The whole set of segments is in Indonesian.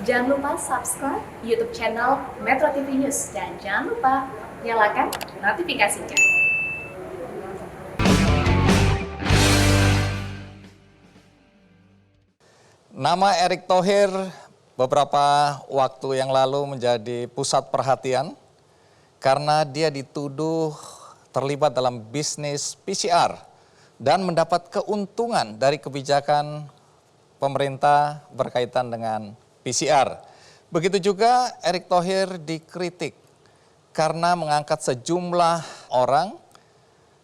Jangan lupa subscribe YouTube channel Metro TV News dan jangan lupa nyalakan notifikasinya. Nama Erick Thohir beberapa waktu yang lalu menjadi pusat perhatian karena dia dituduh terlibat dalam bisnis PCR dan mendapat keuntungan dari kebijakan pemerintah berkaitan dengan PCR. Begitu juga Erick Thohir dikritik karena mengangkat sejumlah orang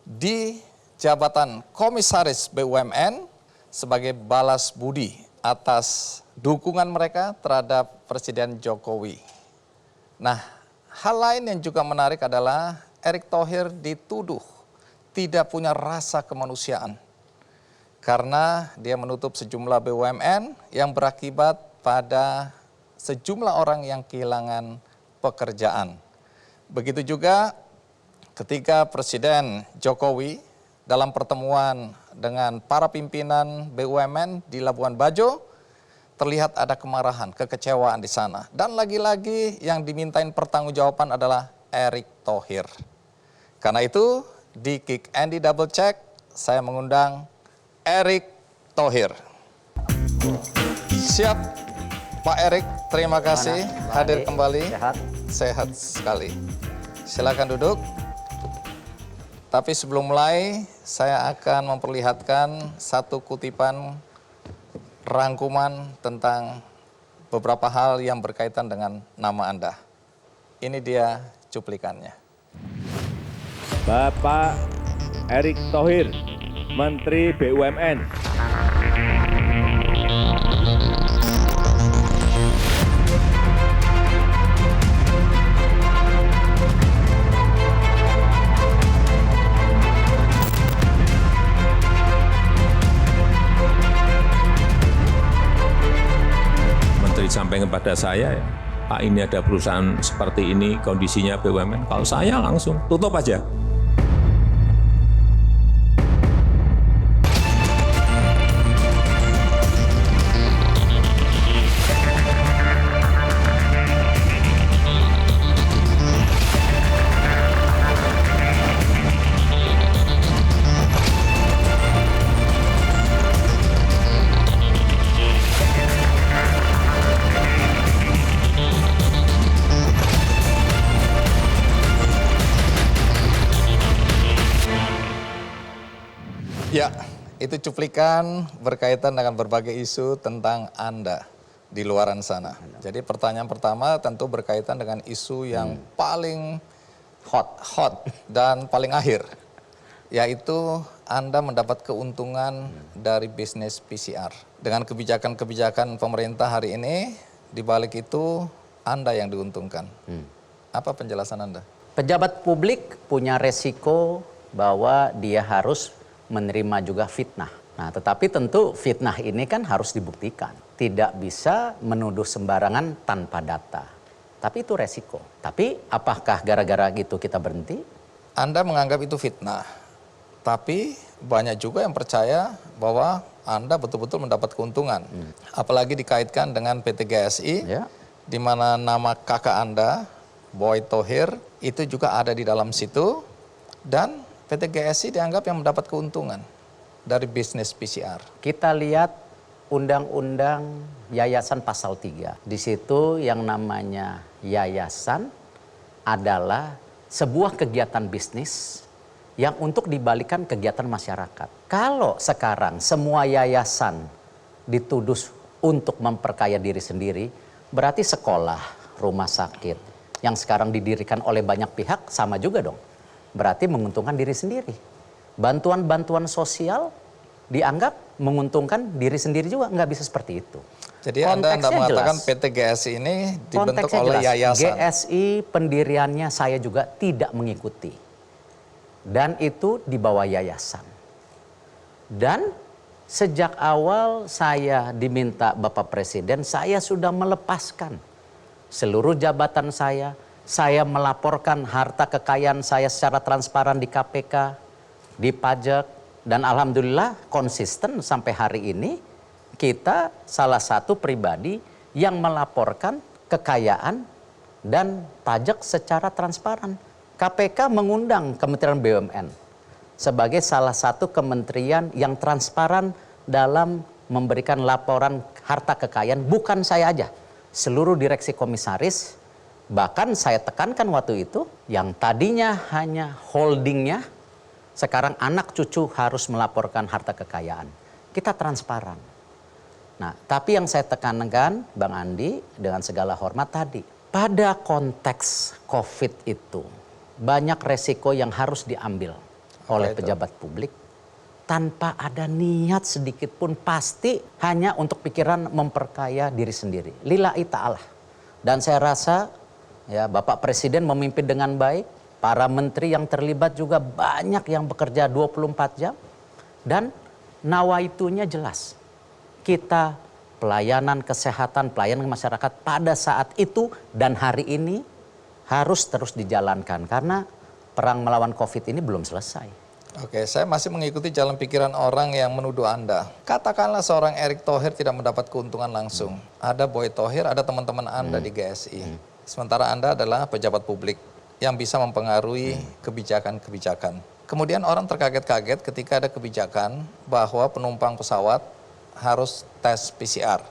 di jabatan komisaris BUMN sebagai balas budi atas dukungan mereka terhadap Presiden Jokowi. Nah, hal lain yang juga menarik adalah Erick Thohir dituduh tidak punya rasa kemanusiaan karena dia menutup sejumlah BUMN yang berakibat pada sejumlah orang yang kehilangan pekerjaan. Begitu juga ketika Presiden Jokowi dalam pertemuan dengan para pimpinan BUMN di Labuan Bajo, terlihat ada kemarahan, kekecewaan di sana. Dan lagi-lagi yang dimintain pertanggungjawaban adalah Erick Thohir. Karena itu, di Kick Andy Double Check, saya mengundang Erick Thohir. Siap, Pak Erick, terima kasih hadir kembali. Sehat sekali. Silakan duduk. Tapi sebelum mulai, saya akan memperlihatkan satu kutipan rangkuman tentang beberapa hal yang berkaitan dengan nama Anda. Ini dia cuplikannya. Bapak Erick Thohir, Menteri BUMN. Sampai kepada saya, Pak, ini ada perusahaan seperti ini, kondisinya BUMN. Kalau saya langsung tutup aja. Ya, itu cuplikan berkaitan dengan berbagai isu tentang Anda di luaran sana. Jadi pertanyaan pertama tentu berkaitan dengan isu yang paling hot dan paling akhir, yaitu Anda mendapat keuntungan dari bisnis PCR. Dengan kebijakan-kebijakan pemerintah hari ini, di balik itu Anda yang diuntungkan. Apa penjelasan Anda? Pejabat publik punya resiko bahwa dia harus menerima juga fitnah. Nah, tetapi tentu fitnah ini kan harus dibuktikan. Tidak bisa menuduh sembarangan tanpa data. Tapi itu resiko. Tapi apakah gara-gara gitu kita berhenti? Anda menganggap itu fitnah. Tapi banyak juga yang percaya bahwa Anda betul-betul mendapat keuntungan. Apalagi dikaitkan dengan PT GSI, di mana nama kakak Anda, Boy Thohir, itu juga ada di dalam situ. Dan PT GSI dianggap yang mendapat keuntungan dari bisnis PCR. Kita lihat Undang-Undang Yayasan Pasal 3. Di situ yang namanya yayasan adalah sebuah kegiatan bisnis yang untuk dibalikan kegiatan masyarakat. Kalau sekarang semua yayasan dituduh untuk memperkaya diri sendiri, berarti sekolah, rumah sakit yang sekarang didirikan oleh banyak pihak sama juga dong. Berarti menguntungkan diri sendiri. Bantuan-bantuan sosial dianggap menguntungkan diri sendiri juga, nggak bisa seperti itu. Jadi Anda mengatakan jelas. PT GSI ini dibentuk oleh yayasan. GSI pendiriannya saya juga tidak mengikuti. Dan itu di bawah yayasan. Dan sejak awal saya diminta Bapak Presiden, saya sudah melepaskan seluruh jabatan saya melaporkan harta kekayaan saya secara transparan di KPK, di pajak, dan alhamdulillah konsisten sampai hari ini kita salah satu pribadi yang melaporkan kekayaan dan pajak secara transparan. KPK mengundang Kementerian BUMN sebagai salah satu kementerian yang transparan dalam memberikan laporan harta kekayaan. Bukan saya aja, seluruh direksi komisaris. Bahkan saya tekankan waktu itu, yang tadinya hanya holdingnya, sekarang anak cucu harus melaporkan harta kekayaan. Kita transparan. Nah, tapi yang saya tekankan, Bang Andi, dengan segala hormat tadi, pada konteks COVID itu, banyak resiko yang harus diambil oleh pejabat publik tanpa ada niat sedikit pun, pasti hanya untuk pikiran memperkaya diri sendiri. Lillahi ta'ala. Dan saya rasa ya, Bapak Presiden memimpin dengan baik, para menteri yang terlibat juga banyak yang bekerja 24 jam, dan nawaitunya jelas. Kita pelayanan kesehatan, pelayanan masyarakat pada saat itu dan hari ini harus terus dijalankan karena perang melawan COVID ini belum selesai. Oke, saya masih mengikuti jalan pikiran orang yang menuduh Anda. Katakanlah seorang Erick Thohir tidak mendapat keuntungan langsung. Ada Boy Thohir, ada teman-teman Anda di GSI. Sementara Anda adalah pejabat publik yang bisa mempengaruhi kebijakan-kebijakan. Kemudian orang terkaget-kaget ketika ada kebijakan bahwa penumpang pesawat harus tes PCR.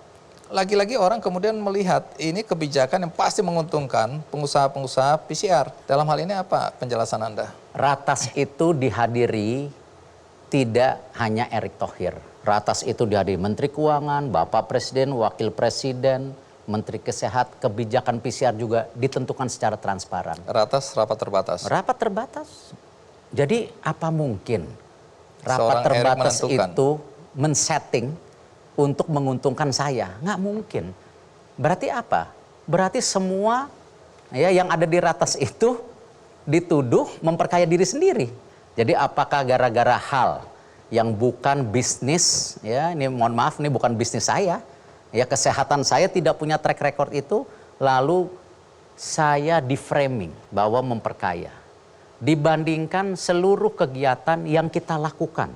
Lagi-lagi orang kemudian melihat ini kebijakan yang pasti menguntungkan pengusaha-pengusaha PCR. Dalam hal ini apa penjelasan Anda? Ratas itu dihadiri tidak hanya Erick Thohir. Ratas itu dihadiri Menteri Keuangan, Bapak Presiden, Wakil Presiden, Menteri Kesehatan, kebijakan PCR juga ditentukan secara transparan. Ratas rapat terbatas. Rapat terbatas. Jadi apa mungkin rapat Seorang terbatas Erick menentukan. itu men-setting untuk menguntungkan saya? Nggak mungkin. Berarti apa? Berarti semua ya yang ada di ratas itu dituduh memperkaya diri sendiri. Jadi apakah gara-gara hal yang bukan bisnis, ya ini mohon maaf, ini bukan bisnis saya, ya kesehatan saya tidak punya track record itu, lalu saya di-framing bahwa memperkaya. Dibandingkan seluruh kegiatan yang kita lakukan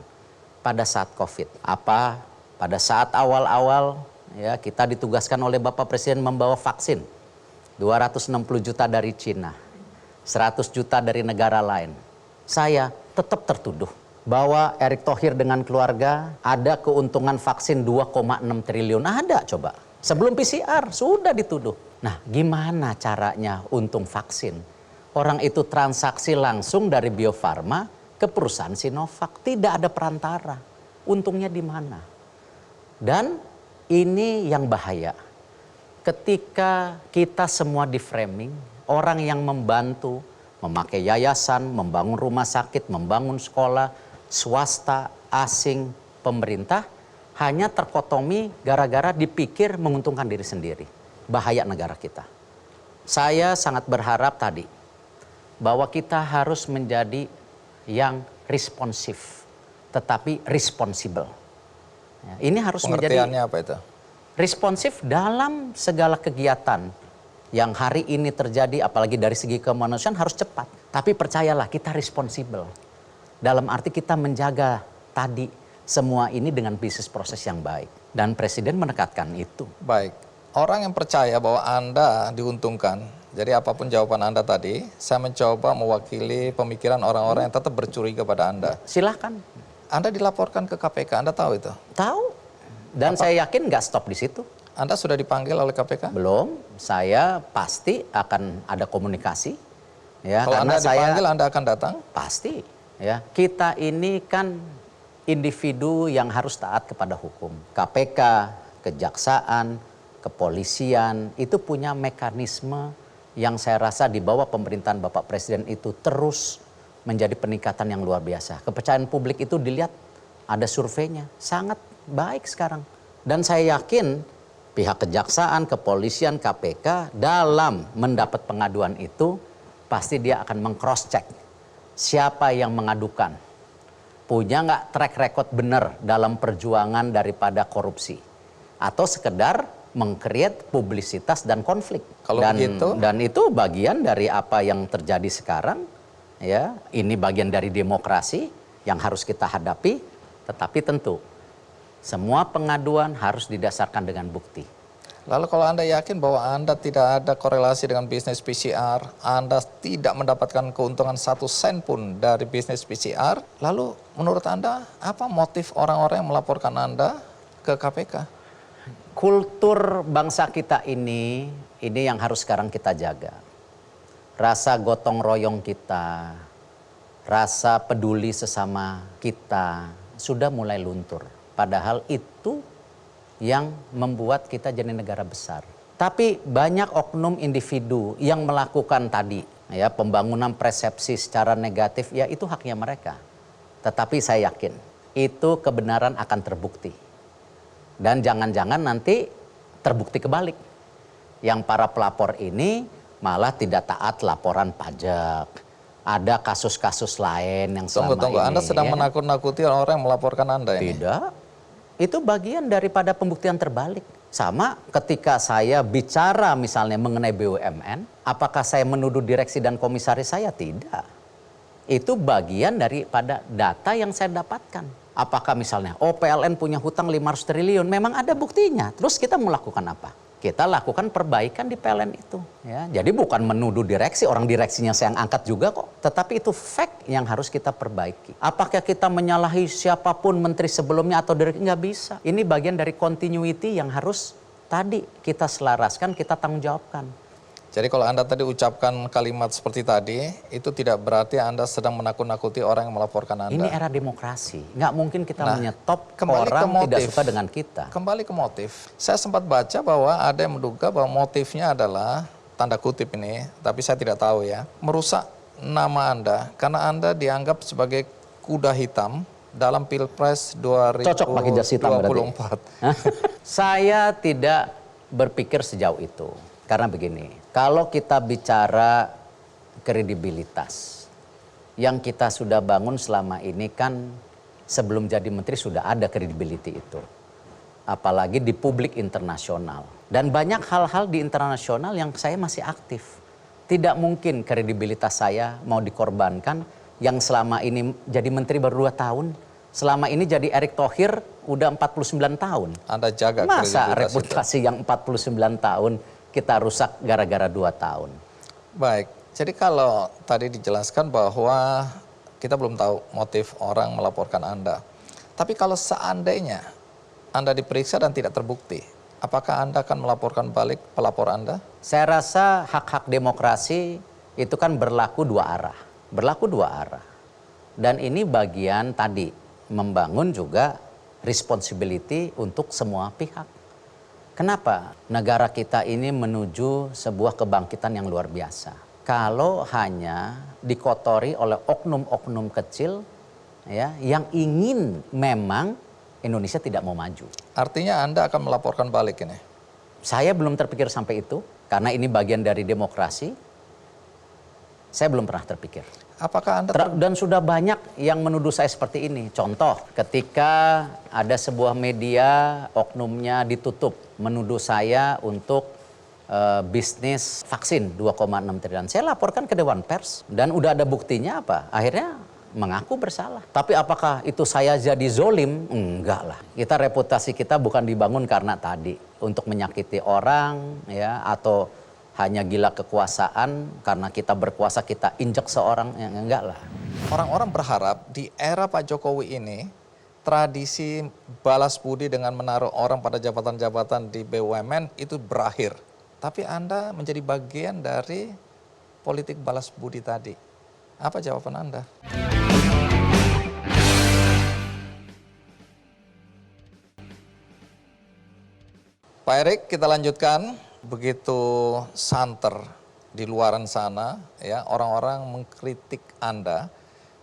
pada saat COVID. Apa? Pada saat awal-awal ya kita ditugaskan oleh Bapak Presiden membawa vaksin. 260 juta dari Cina, 100 juta dari negara lain. Saya tetap tertuduh bahwa Erick Thohir dengan keluarga ada keuntungan vaksin 2,6 triliun. Ada coba. Sebelum PCR sudah dituduh. Nah, gimana caranya untung vaksin? Orang itu transaksi langsung dari Bio Farma ke perusahaan Sinovac. Tidak ada perantara. Untungnya di mana? Dan ini yang bahaya. Ketika kita semua di-framing, orang yang membantu, memakai yayasan, membangun rumah sakit, membangun sekolah, swasta, asing, pemerintah, hanya terkotomi gara-gara dipikir menguntungkan diri sendiri. Bahaya negara kita. Saya sangat berharap tadi, bahwa kita harus menjadi yang responsif, tetapi responsible. Ya, ini harus menjadi Pengertiannya apa itu? responsif dalam segala kegiatan yang hari ini terjadi, apalagi dari segi kemanusiaan harus cepat. Tapi percayalah kita responsibel. Dalam arti kita menjaga tadi semua ini dengan bisnis proses yang baik. Dan Presiden menekankan itu. Baik, orang yang percaya bahwa Anda diuntungkan, jadi apapun jawaban Anda tadi, saya mencoba mewakili pemikiran orang-orang yang tetap bercuriga pada Anda. Silahkan. Anda dilaporkan ke KPK, Anda tahu itu? Tahu. Dan saya yakin nggak stop di situ. Anda sudah dipanggil oleh KPK? Belum, saya pasti akan ada komunikasi. Ya, Kalau karena Anda dipanggil, Anda akan datang? pasti. Ya, kita ini kan individu yang harus taat kepada hukum. KPK, kejaksaan, kepolisian itu punya mekanisme yang saya rasa di bawah pemerintahan Bapak Presiden itu terus menjadi peningkatan yang luar biasa. Kepercayaan publik itu dilihat ada surveinya sangat baik sekarang. Dan saya yakin pihak kejaksaan, kepolisian, KPK dalam mendapat pengaduan itu pasti dia akan meng-cross check siapa yang mengadukan. Punya nggak track record benar dalam perjuangan daripada korupsi. Atau sekedar meng-create publisitas dan konflik. Kalau begitu? Dan itu bagian dari apa yang terjadi sekarang. Ya, ini bagian dari demokrasi yang harus kita hadapi. Tetapi tentu semua pengaduan harus didasarkan dengan bukti. Lalu kalau Anda yakin bahwa Anda tidak ada korelasi dengan bisnis PCR, Anda tidak mendapatkan keuntungan 1 sen pun dari bisnis PCR, lalu menurut Anda apa motif orang-orang yang melaporkan Anda ke KPK? Kultur bangsa kita ini yang harus sekarang kita jaga. Rasa gotong royong kita, rasa peduli sesama kita sudah mulai luntur. Padahal itu yang membuat kita jadi negara besar. Tapi banyak oknum individu yang melakukan tadi, ya, pembangunan persepsi secara negatif, ya itu haknya mereka. Tetapi saya yakin itu kebenaran akan terbukti. Dan jangan-jangan nanti terbukti kebalik. Yang para pelapor ini malah tidak taat laporan pajak. Ada kasus-kasus lain yang selama Tunggu, ini. Anda sedang menakut-nakuti orang yang melaporkan Anda ini? Tidak. Itu bagian daripada pembuktian terbalik. Sama ketika saya bicara misalnya mengenai BUMN, apakah saya menuduh direksi dan komisaris saya? Tidak. Itu bagian daripada data yang saya dapatkan. Apakah misalnya, PLN punya hutang 500 triliun, memang ada buktinya. Terus kita melakukan apa? Kita lakukan perbaikan di PLN itu. Ya, jadi bukan menuduh direksi, orang direksinya saya angkat juga kok. Tetapi itu fact yang harus kita perbaiki. Apakah kita menyalahi siapapun menteri sebelumnya atau direksi? Nggak bisa. Ini bagian dari continuity yang harus tadi kita selaraskan, kita tanggung jawabkan. Jadi kalau Anda tadi ucapkan kalimat seperti tadi, itu tidak berarti Anda sedang menakut-nakuti orang yang melaporkan Anda. Ini era demokrasi. Nggak mungkin kita menyetop kembali orang ke motif. tidak suka dengan kita. Kembali ke motif. Saya sempat baca bahwa ada yang menduga bahwa motifnya adalah, tanda kutip ini, tapi saya tidak tahu ya, merusak nama Anda karena Anda dianggap sebagai kuda hitam dalam Pilpres 2024. Cocok pakai jas hitam berarti. Saya tidak berpikir sejauh itu. Karena begini, kalau kita bicara kredibilitas, yang kita sudah bangun selama ini kan sebelum jadi menteri sudah ada kredibiliti itu. Apalagi di publik internasional. Dan banyak hal-hal di internasional yang saya masih aktif. Tidak mungkin kredibilitas saya mau dikorbankan yang selama ini jadi menteri baru 2 tahun. Selama ini jadi Erick Thohir udah 49 tahun. Anda jaga masa kredibilitas reputasi itu? Yang 49 tahun kita rusak gara-gara 2 tahun. Baik, jadi kalau tadi dijelaskan bahwa kita belum tahu motif orang melaporkan Anda. Tapi kalau seandainya Anda diperiksa dan tidak terbukti, apakah Anda akan melaporkan balik pelapor Anda? Saya rasa hak-hak demokrasi itu kan berlaku 2 arah. Berlaku 2 arah. Dan ini bagian tadi membangun juga responsibility untuk semua pihak. Kenapa negara kita ini menuju sebuah kebangkitan yang luar biasa? Kalau hanya dikotori oleh oknum-oknum kecil ya, yang ingin memang Indonesia tidak mau maju. Artinya Anda akan melaporkan balik ini? Saya belum terpikir sampai itu, karena ini bagian dari demokrasi. Saya belum pernah terpikir. Apakah Anda Dan sudah banyak yang menuduh saya seperti ini. Contoh, ketika ada sebuah media oknumnya ditutup, menuduh saya untuk bisnis vaksin 2,6 triliun. Saya laporkan ke Dewan Pers dan udah ada buktinya apa? Akhirnya mengaku bersalah. Tapi apakah itu saya jadi zolim? Enggak lah. Kita reputasi kita bukan dibangun karena tadi untuk menyakiti orang ya, atau hanya gila kekuasaan karena kita berkuasa kita injek seorang, ya enggak lah. Orang-orang berharap di era Pak Jokowi ini tradisi balas budi dengan menaruh orang pada jabatan-jabatan di BUMN itu berakhir. Tapi Anda menjadi bagian dari politik balas budi tadi. Apa jawaban Anda? Pak Erik, kita lanjutkan. Begitu santer di luaran sana, ya, orang-orang mengkritik Anda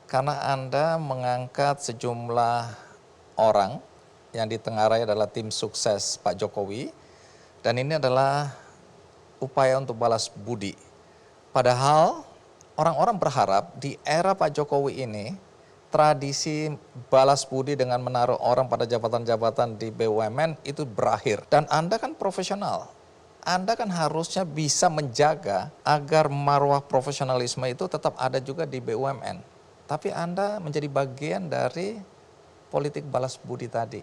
karena Anda mengangkat sejumlah orang yang ditengarai adalah tim sukses Pak Jokowi, dan ini adalah upaya untuk balas budi. Padahal orang-orang berharap di era Pak Jokowi ini tradisi balas budi dengan menaruh orang pada jabatan-jabatan di BUMN itu berakhir. Dan Anda kan profesional. Anda kan harusnya bisa menjaga agar marwah profesionalisme itu tetap ada juga di BUMN. Tapi Anda menjadi bagian dari politik balas budi tadi.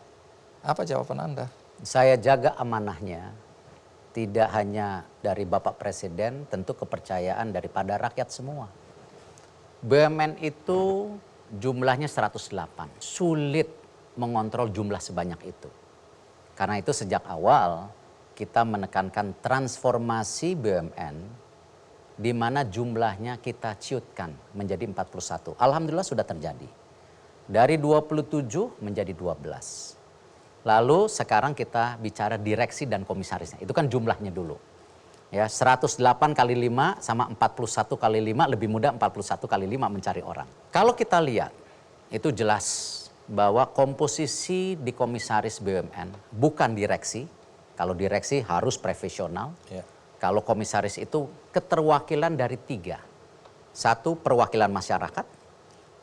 Apa jawaban Anda? Saya jaga amanahnya tidak hanya dari Bapak Presiden, tentu kepercayaan daripada rakyat semua. BUMN itu jumlahnya 108. Sulit mengontrol jumlah sebanyak itu. Karena itu sejak awal kita menekankan transformasi BUMN di mana jumlahnya kita ciutkan menjadi 41. Alhamdulillah sudah terjadi. Dari 27 menjadi 12. Lalu sekarang kita bicara direksi dan komisarisnya. Itu kan jumlahnya dulu. Ya, 108 kali 5 sama 41 kali 5 lebih mudah 41 kali 5 mencari orang. Kalau kita lihat itu jelas bahwa komposisi di komisaris BUMN bukan direksi. Kalau direksi harus profesional. Ya. Kalau komisaris itu keterwakilan dari 3. 1 perwakilan masyarakat.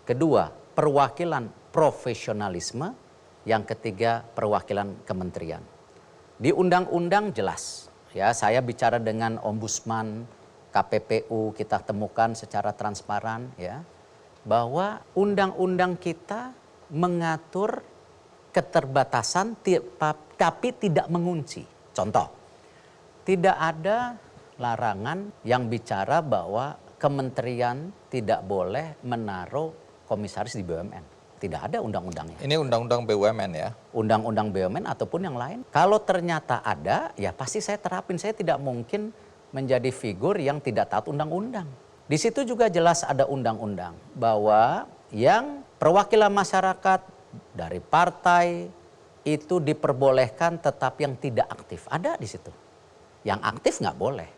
Kedua perwakilan profesionalisme, yang ketiga perwakilan kementerian. Di undang-undang jelas, ya saya bicara dengan ombudsman, KPPU kita temukan secara transparan ya, bahwa undang-undang kita mengatur keterbatasan tapi tidak mengunci. Contoh, tidak ada larangan yang bicara bahwa kementerian tidak boleh menaruh komisaris di BUMN. Tidak ada undang-undangnya. Ini undang-undang BUMN ya? Undang-undang BUMN ataupun yang lain. Kalau ternyata ada, ya pasti saya terapin. Saya tidak mungkin menjadi figur yang tidak taat undang-undang. Di situ juga jelas ada undang-undang. Bahwa yang perwakilan masyarakat dari partai itu diperbolehkan tetapi yang tidak aktif. Ada di situ. Yang aktif nggak boleh.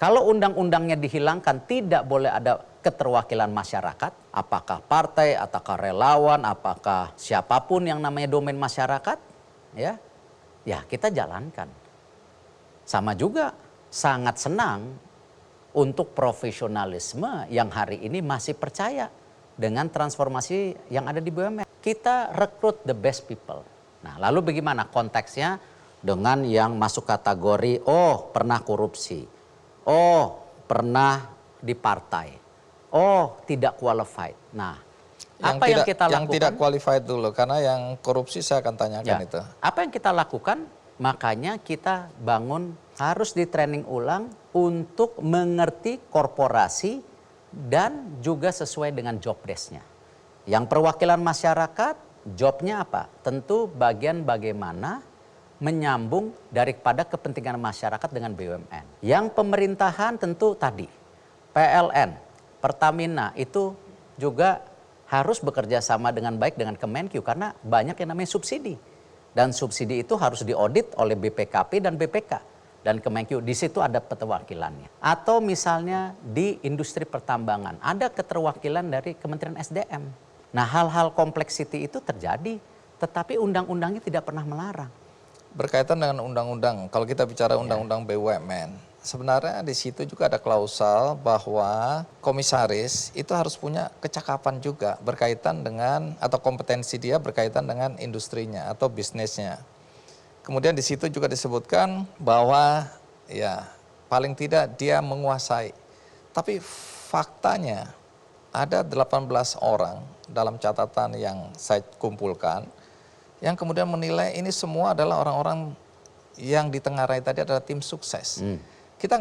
Kalau undang-undangnya dihilangkan tidak boleh ada keterwakilan masyarakat, apakah partai, apakah relawan, apakah siapapun yang namanya domain masyarakat, ya kita jalankan. Sama juga sangat senang untuk profesionalisme yang hari ini masih percaya dengan transformasi yang ada di BUMN. Kita rekrut the best people. Nah, lalu bagaimana konteksnya dengan yang masuk kategori pernah korupsi, pernah di partai. Tidak qualified. Nah, apa yang kita lakukan? Yang tidak qualified dulu, karena yang korupsi saya akan tanyakan itu. Apa yang kita lakukan? Makanya kita bangun harus di training ulang untuk mengerti korporasi dan juga sesuai dengan job desk-nya. Yang perwakilan masyarakat, jobnya apa? Tentu bagian bagaimana menyambung daripada kepentingan masyarakat dengan BUMN. Yang pemerintahan tentu tadi, PLN. Pertamina itu juga harus bekerja sama dengan baik dengan Kemenkyu karena banyak yang namanya subsidi. Dan subsidi itu harus diaudit oleh BPKP dan BPK. Dan Kemenkyu di situ ada keterwakilannya. Atau misalnya di industri pertambangan ada keterwakilan dari Kementerian SDM. Nah, hal-hal kompleksiti itu terjadi tetapi undang-undangnya tidak pernah melarang. Berkaitan dengan undang-undang, kalau kita bicara undang-undang BUMN, sebenarnya di situ juga ada klausal bahwa komisaris itu harus punya kecakapan juga berkaitan dengan atau kompetensi dia berkaitan dengan industrinya atau bisnisnya. Kemudian di situ juga disebutkan bahwa ya paling tidak dia menguasai. Tapi faktanya ada 18 orang dalam catatan yang saya kumpulkan yang kemudian menilai ini semua adalah orang-orang yang ditengarai tadi adalah tim sukses. Kita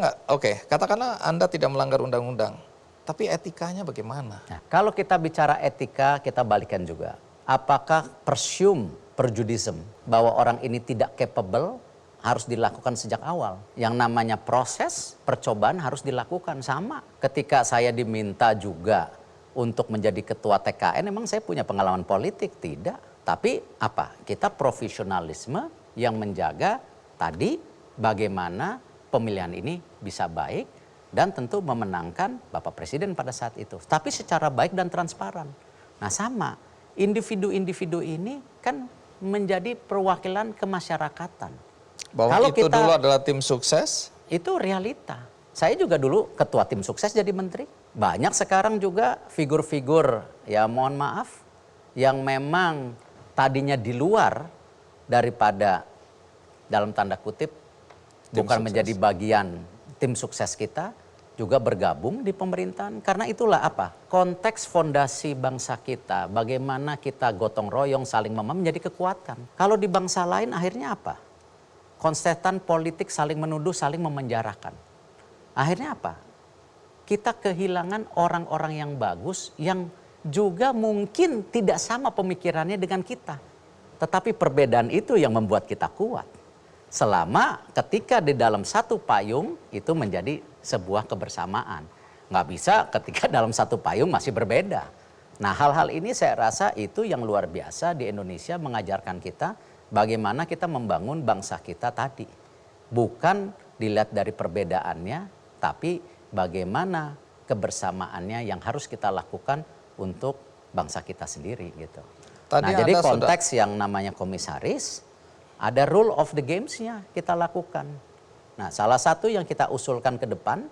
katakanlah Anda tidak melanggar undang-undang, tapi etikanya bagaimana? Nah, kalau kita bicara etika, kita balikan juga. Apakah prejudice bahwa orang ini tidak capable harus dilakukan sejak awal? Yang namanya proses percobaan harus dilakukan sama. Ketika saya diminta juga untuk menjadi ketua TKN, memang saya punya pengalaman politik? Tidak. Tapi apa? Kita profesionalisme yang menjaga tadi bagaimana pemilihan ini bisa baik dan tentu memenangkan Bapak Presiden pada saat itu. Tapi secara baik dan transparan. Nah sama, individu-individu ini kan menjadi perwakilan kemasyarakatan. Bahwa kalau itu dulu adalah tim sukses? Itu realita. Saya juga dulu ketua tim sukses jadi menteri. Banyak sekarang juga figur-figur, ya mohon maaf, yang memang tadinya di luar daripada dalam tanda kutip bukan menjadi bagian tim sukses kita, juga bergabung di pemerintahan. Karena itulah apa? Konteks fondasi bangsa kita, bagaimana kita gotong royong saling menjadi kekuatan. Kalau di bangsa lain akhirnya apa? Kontestan politik saling menuduh, saling memenjarakan. Akhirnya apa? Kita kehilangan orang-orang yang bagus yang juga mungkin tidak sama pemikirannya dengan kita. Tetapi perbedaan itu yang membuat kita kuat. Selama ketika di dalam satu payung itu menjadi sebuah kebersamaan. Nggak bisa ketika dalam satu payung masih berbeda. Nah, hal-hal ini saya rasa itu yang luar biasa di Indonesia mengajarkan kita bagaimana kita membangun bangsa kita tadi. Bukan dilihat dari perbedaannya, tapi bagaimana kebersamaannya yang harus kita lakukan untuk bangsa kita sendiri gitu. Tadi Nah, jadi Anda konteks yang namanya komisaris, ada rule of the games-nya kita lakukan. Nah, salah satu yang kita usulkan ke depan,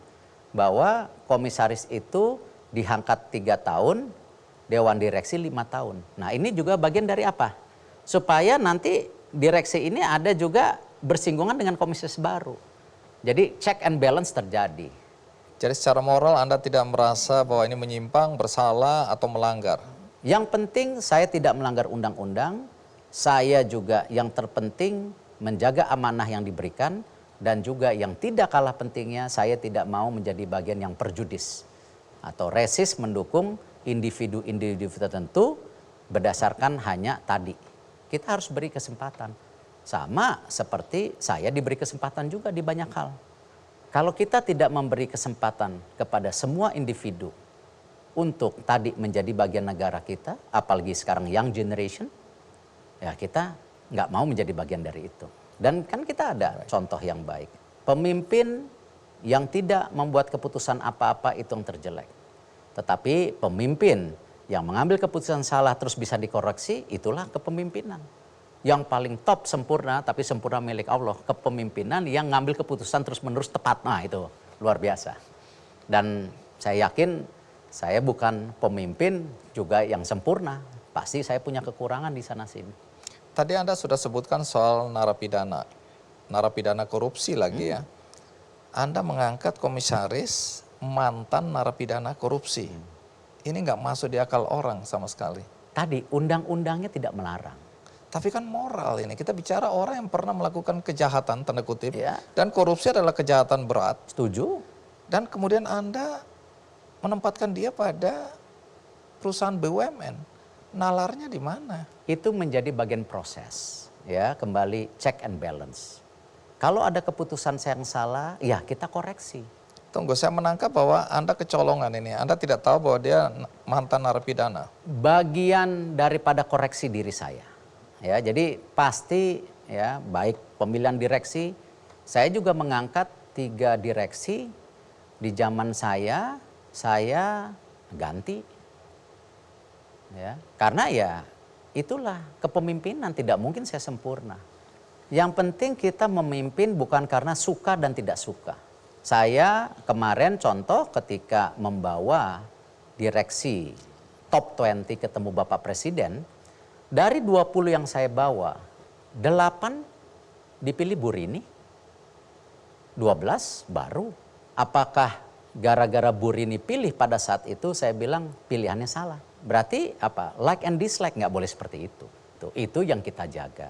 bahwa komisaris itu diangkat 3 tahun, dewan direksi 5 tahun. Nah, ini juga bagian dari apa? Supaya nanti direksi ini ada juga bersinggungan dengan komisaris baru. Jadi check and balance terjadi. Jadi secara moral Anda tidak merasa bahwa ini menyimpang, bersalah, atau melanggar? Yang penting saya tidak melanggar undang-undang, saya juga yang terpenting menjaga amanah yang diberikan, dan juga yang tidak kalah pentingnya saya tidak mau menjadi bagian yang perjudis atau resis mendukung individu-individu tertentu berdasarkan hanya tadi. Kita harus beri kesempatan. Sama seperti saya diberi kesempatan juga di banyak hal. Kalau kita tidak memberi kesempatan kepada semua individu untuk tadi menjadi bagian negara kita, apalagi sekarang young generation, ya kita nggak mau menjadi bagian dari itu. Dan kan kita ada contoh yang baik. Pemimpin yang tidak membuat keputusan apa-apa itu yang terjelek. Tetapi pemimpin yang mengambil keputusan salah terus bisa dikoreksi, itulah kepemimpinan. Yang paling top sempurna, tapi sempurna milik Allah. Kepemimpinan yang ngambil keputusan terus-menerus tepat. Nah, itu luar biasa. Dan saya yakin saya bukan pemimpin juga yang sempurna. Pasti saya punya kekurangan di sana-sini. Tadi Anda sudah sebutkan soal narapidana korupsi lagi ya. Anda mengangkat komisaris mantan narapidana korupsi. Ini nggak masuk di akal orang sama sekali. Tadi undang-undangnya tidak melarang. Tapi kan moral ini, kita bicara orang yang pernah melakukan kejahatan, tanda kutip, Ya. dan korupsi adalah kejahatan berat. Setuju? Dan kemudian Anda menempatkan dia pada perusahaan BUMN. Nalarnya di mana? Itu menjadi bagian proses. Ya, kembali check and balance. Kalau ada keputusan yang salah, ya kita koreksi. Tunggu, saya menangkap bahwa Anda kecolongan ini. Anda tidak tahu bahwa dia mantan narapidana. Bagian daripada koreksi diri saya. Ya, jadi pasti ya baik pemilihan direksi, saya juga mengangkat 3 direksi di zaman saya ganti. Ya, karena ya itulah kepemimpinan, tidak mungkin saya sempurna. Yang penting kita memimpin bukan karena suka dan tidak suka. Saya kemarin contoh ketika membawa direksi top 20 ketemu Bapak Presiden, dari 20 yang saya bawa, 8 dipilih Bu Rini, 12 baru. Apakah gara-gara Bu Rini pilih pada saat itu, saya bilang pilihannya salah. Berarti apa? Like and dislike nggak boleh seperti itu. Itu yang kita jaga.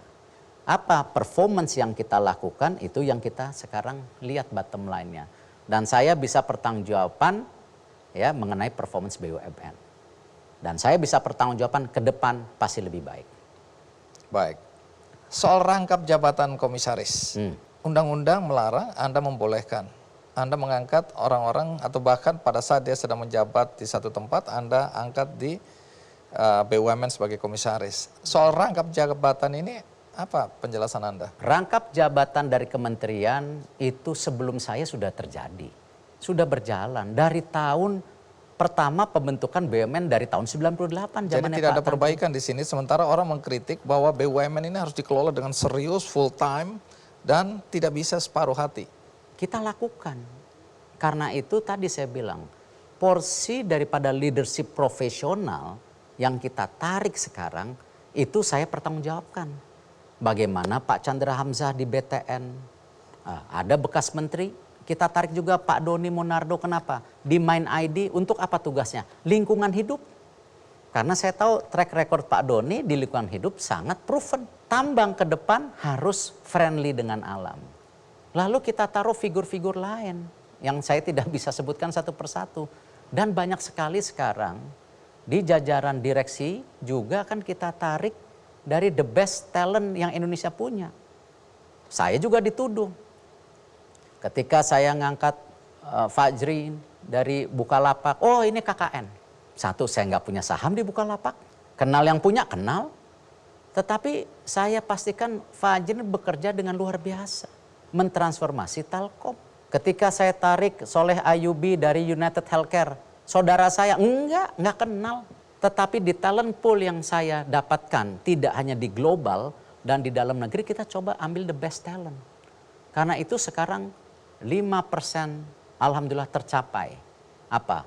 Apa performance yang kita lakukan, itu yang kita sekarang lihat bottom line-nya. Dan saya bisa pertanggungjawaban ya mengenai performance BUMN. Dan saya bisa pertanggungjawaban ke depan pasti lebih baik. Baik. Soal rangkap jabatan komisaris. Undang-undang melarang, Anda membolehkan. Anda mengangkat orang-orang atau bahkan pada saat dia sedang menjabat di satu tempat, Anda angkat di BUMN sebagai komisaris. Soal rangkap jabatan ini, apa penjelasan Anda? Rangkap jabatan dari kementerian itu sebelum saya sudah terjadi. Sudah berjalan dari tahun pertama pembentukan BUMN dari tahun 98. Jadi tidak ada perbaikan di sini, sementara orang mengkritik bahwa BUMN ini harus dikelola dengan serius, full time, dan tidak bisa separuh hati. Kita lakukan. Karena itu tadi saya bilang, porsi daripada leadership profesional yang kita tarik sekarang, itu saya pertanggungjawabkan. Bagaimana Pak Chandra Hamzah di BTN, ada bekas menteri, kita tarik juga Pak Doni Monardo, kenapa? Di Mind ID untuk apa tugasnya? Lingkungan hidup. Karena saya tahu track record Pak Doni di lingkungan hidup sangat proven. Tambang ke depan harus friendly dengan alam. Lalu kita taruh figur-figur lain yang saya tidak bisa sebutkan satu persatu. Dan banyak sekali sekarang di jajaran direksi juga kan kita tarik dari the best talent yang Indonesia punya. Saya juga dituduh. Ketika saya ngangkat Fajri dari Bukalapak, oh ini KKN. Satu, saya nggak punya saham di Bukalapak. Kenal yang punya, kenal. Tetapi saya pastikan Fajri bekerja dengan luar biasa. Mentransformasi Telkom. Ketika saya tarik Soleh Ayubi dari United Healthcare, saudara saya nggak kenal. Tetapi di talent pool yang saya dapatkan, tidak hanya di global dan di dalam negeri, kita coba ambil the best talent. Karena itu sekarang 5% alhamdulillah tercapai. Apa?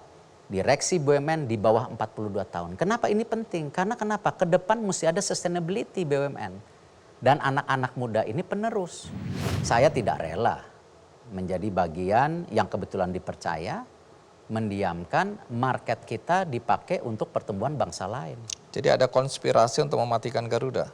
Direksi BUMN di bawah 42 tahun. Kenapa ini penting? Karena kenapa? Ke depan mesti ada sustainability BUMN. Dan anak-anak muda ini penerus. Saya tidak rela menjadi bagian yang kebetulan dipercaya, mendiamkan market kita dipakai untuk pertumbuhan bangsa lain. Jadi ada konspirasi untuk mematikan Garuda.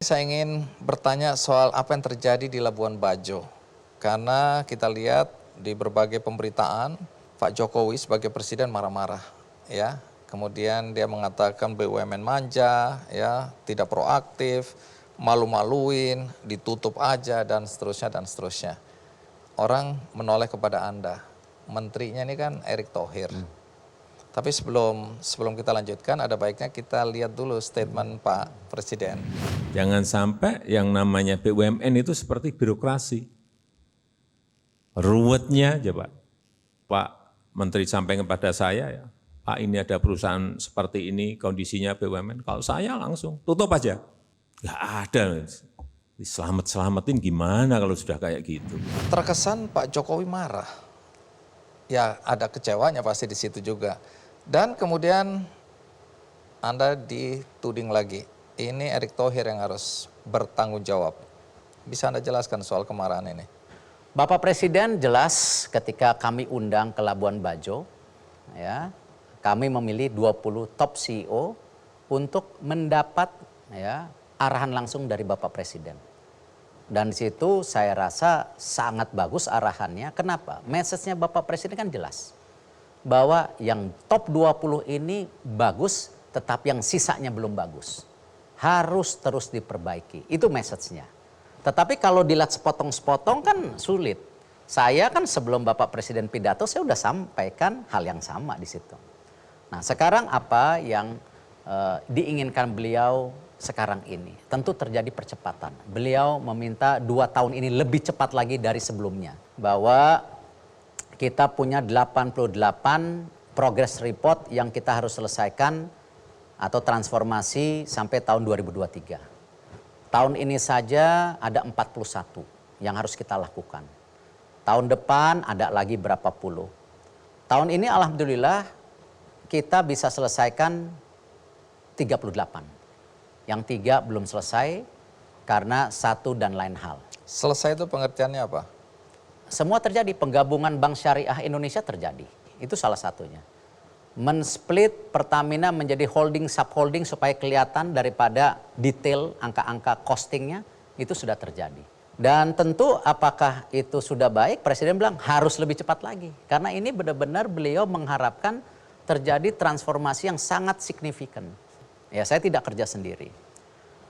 Saya ingin bertanya soal apa yang terjadi di Labuan Bajo. Karena kita lihat di berbagai pemberitaan, Pak Jokowi sebagai presiden marah-marah. Ya. Kemudian dia mengatakan BUMN manja, ya, tidak proaktif, malu-maluin, ditutup aja, dan seterusnya, dan seterusnya. Orang menoleh kepada Anda. Menterinya ini kan Erick Thohir. Tapi sebelum kita lanjutkan, ada baiknya kita lihat dulu statement Pak Presiden. Jangan sampai yang namanya BUMN itu seperti birokrasi. Ruwetnya aja Pak. Pak Menteri sampaikan kepada saya, ya, Pak ini ada perusahaan seperti ini, kondisinya BUMN. Kalau saya langsung tutup aja. Nggak ada. Diselamat-selamatin gimana kalau sudah kayak gitu. Terkesan Pak Jokowi marah. Ya ada kecewanya pasti di situ juga. Dan kemudian Anda dituding lagi. Ini Erick Thohir yang harus bertanggung jawab. Bisa Anda jelaskan soal kemarahan ini? Bapak Presiden jelas ketika kami undang ke Labuan Bajo, ya, kami memilih 20 top CEO untuk mendapat, ya, arahan langsung dari Bapak Presiden. Dan di situ saya rasa sangat bagus arahannya. Kenapa? Message-nya Bapak Presiden kan jelas. Bahwa yang top 20 ini bagus, tetapi yang sisanya belum bagus. Harus terus diperbaiki. Itu message-nya. Tetapi kalau dilihat sepotong-sepotong kan sulit. Saya kan sebelum Bapak Presiden pidato, saya sudah sampaikan hal yang sama di situ. Nah sekarang apa yang diinginkan beliau sekarang ini? Tentu terjadi percepatan. Beliau meminta 2 tahun ini lebih cepat lagi dari sebelumnya. Bahwa kita punya 88 progress report yang kita harus selesaikan atau transformasi sampai tahun 2023. Tahun ini saja ada 41 yang harus kita lakukan. Tahun depan ada lagi berapa puluh. Tahun ini alhamdulillah kita bisa selesaikan 38. Yang 3 belum selesai karena satu dan lain hal. Selesai itu pengertiannya apa? Semua terjadi, penggabungan Bank Syariah Indonesia terjadi. Itu salah satunya. Men-split Pertamina menjadi holding, subholding supaya kelihatan daripada detail angka-angka costingnya, itu sudah terjadi. Dan tentu apakah itu sudah baik? Presiden bilang harus lebih cepat lagi. Karena ini benar-benar beliau mengharapkan terjadi transformasi yang sangat signifikan. Ya, saya tidak kerja sendiri.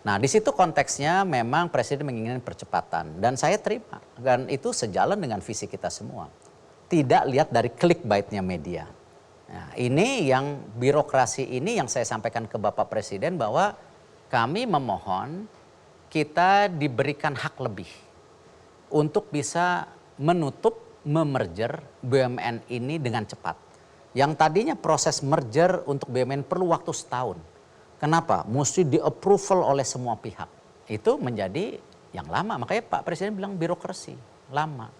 Nah, di situ konteksnya memang Presiden menginginkan percepatan. Dan saya terima. Dan itu sejalan dengan visi kita semua. Tidak lihat dari clickbait-nya media. Nah, ini yang birokrasi ini yang saya sampaikan ke Bapak Presiden bahwa kami memohon kita diberikan hak lebih untuk bisa menutup, memerger BUMN ini dengan cepat. Yang tadinya proses merger untuk BUMN perlu waktu setahun. Kenapa? Mesti di-approval oleh semua pihak. Itu menjadi yang lama. Makanya Pak Presiden bilang birokrasi, lama.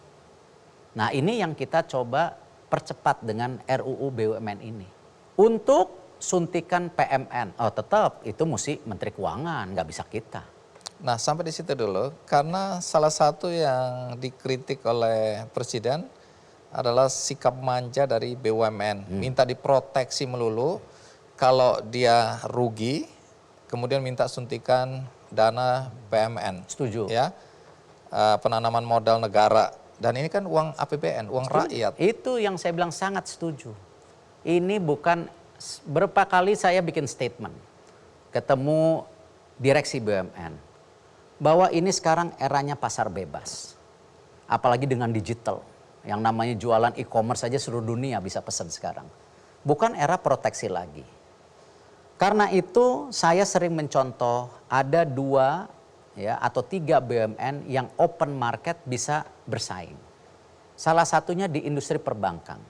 Nah ini yang kita coba percepat dengan RUU BUMN ini. Untuk suntikan PMN, oh tetap itu mesti Menteri Keuangan, nggak bisa kita. Nah, sampai di situ dulu, karena salah satu yang dikritik oleh Presiden adalah sikap manja dari BUMN. Minta diproteksi melulu, kalau dia rugi, kemudian minta suntikan dana PMN. Setuju. Ya, penanaman modal negara. Dan ini kan uang APBN, uang rakyat. Itu yang saya bilang sangat setuju. Ini bukan, berapa kali saya bikin statement, ketemu direksi BUMN. Bahwa ini sekarang eranya pasar bebas. Apalagi dengan digital. Yang namanya jualan e-commerce saja seluruh dunia bisa pesan sekarang. Bukan era proteksi lagi. Karena itu saya sering mencontoh ada 2 ya, atau 3 BUMN yang open market bisa bersaing. Salah satunya di industri perbankan.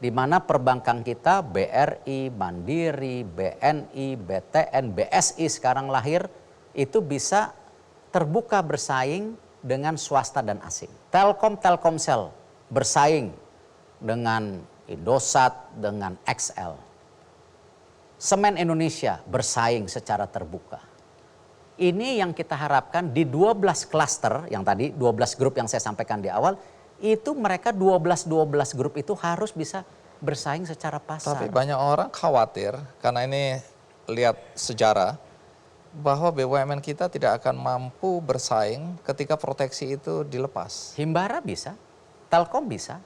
Di mana perbankan kita BRI, Mandiri, BNI, BTN, BSI sekarang lahir itu bisa terbuka bersaing dengan swasta dan asing. Telkomsel bersaing dengan Indosat, dengan XL. Semen Indonesia bersaing secara terbuka. Ini yang kita harapkan di 12 klaster, yang tadi 12 grup yang saya sampaikan di awal, itu mereka 12 grup itu harus bisa bersaing secara pasar. Tapi banyak orang khawatir, karena ini lihat sejarah, bahwa BUMN kita tidak akan mampu bersaing ketika proteksi itu dilepas. Himbara bisa, Telkom bisa.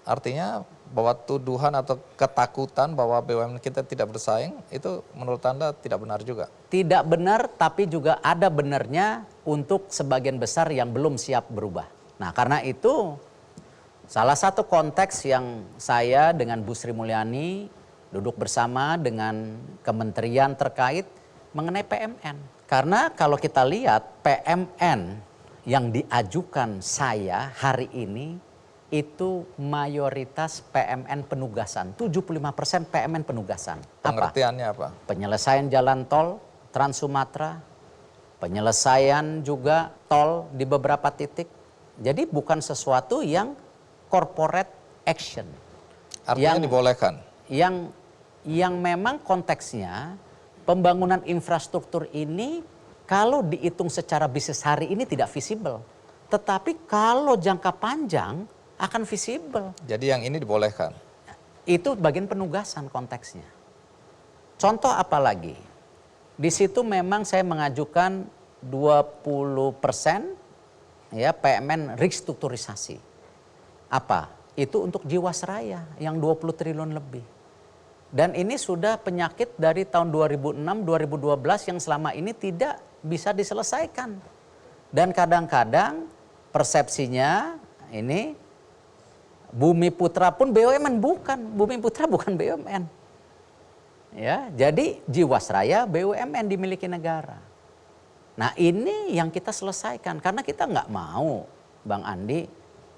Artinya bahwa tuduhan atau ketakutan bahwa BUMN kita tidak bersaing, itu menurut Anda tidak benar juga? Tidak benar, tapi juga ada benarnya untuk sebagian besar yang belum siap berubah. Nah, karena itu salah satu konteks yang saya dengan Bu Sri Mulyani duduk bersama dengan kementerian terkait mengenai PMN. Karena kalau kita lihat PMN yang diajukan saya hari ini itu mayoritas PMN penugasan. 75% PMN penugasan. Pengertiannya apa? Penyelesaian jalan tol Trans Sumatera, penyelesaian juga tol di beberapa titik. Jadi bukan sesuatu yang corporate action. Artinya dibolehkan? Yang memang konteksnya pembangunan infrastruktur ini kalau dihitung secara bisnis hari ini tidak visible. Tetapi kalau jangka panjang akan visible. Jadi yang ini dibolehkan? Itu bagian penugasan konteksnya. Contoh apa lagi? Di situ memang saya mengajukan 20% ya PMN restrukturisasi. Apa? Itu untuk Jiwasraya yang 20 triliun lebih. Dan ini sudah penyakit dari tahun 2006-2012 yang selama ini tidak bisa diselesaikan. Dan kadang-kadang persepsinya ini Bumi Putra pun BUMN bukan. Bumi Putra bukan BUMN. Ya, jadi Jiwasraya BUMN dimiliki negara. Nah, ini yang kita selesaikan karena kita nggak mau Bang Andi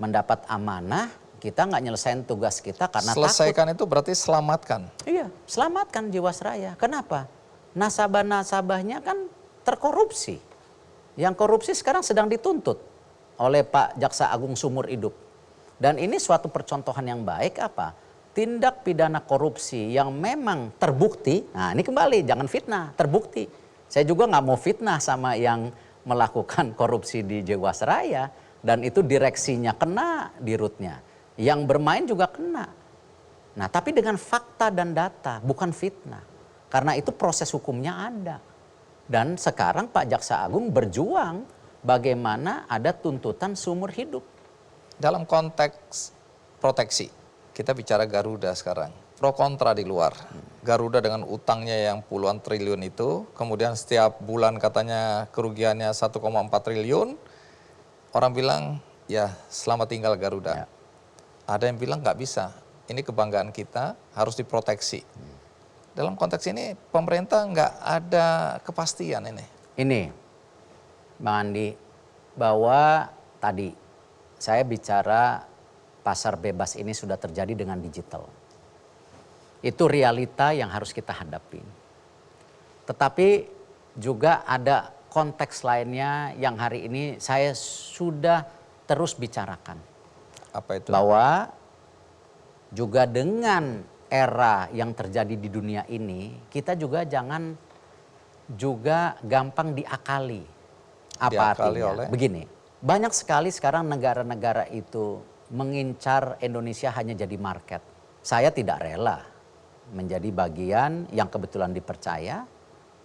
mendapat amanah, kita nggak nyelesain tugas kita karena selesaikan takut. itu berarti selamatkan. Iya, selamatkan Jiwasraya. Kenapa? Nasabah-nasabahnya kan terkorupsi. Yang korupsi sekarang sedang dituntut oleh Pak Jaksa Agung seumur hidup. Dan ini suatu percontohan yang baik apa? Tindak pidana korupsi yang memang terbukti. Nah, ini kembali jangan fitnah, terbukti. Saya juga nggak mau fitnah sama yang melakukan korupsi di Jiwasraya dan itu direksinya kena di rootnya. Yang bermain juga kena. Nah, tapi dengan fakta dan data, bukan fitnah. Karena itu proses hukumnya ada. Dan sekarang Pak Jaksa Agung berjuang bagaimana ada tuntutan seumur hidup. Dalam konteks proteksi, kita bicara Garuda sekarang. Pro kontra di luar. Garuda dengan utangnya yang puluhan triliun itu, kemudian setiap bulan katanya kerugiannya 1,4 triliun. Orang bilang, ya selamat tinggal Garuda. Ya. Ada yang bilang nggak bisa, ini kebanggaan kita harus diproteksi. Dalam konteks ini pemerintah nggak ada kepastian ini. Ini, Bang Andi, bahwa tadi saya bicara pasar bebas ini sudah terjadi dengan digital. Itu realita yang harus kita hadapi. Tetapi juga ada konteks lainnya yang hari ini saya sudah terus bicarakan. Apa itu? Bahwa juga dengan era yang terjadi di dunia ini, kita juga jangan juga gampang diakali. Apa Diakali artinya? oleh? Begini, banyak sekali sekarang negara-negara itu mengincar Indonesia hanya jadi market. Saya tidak rela menjadi bagian yang kebetulan dipercaya,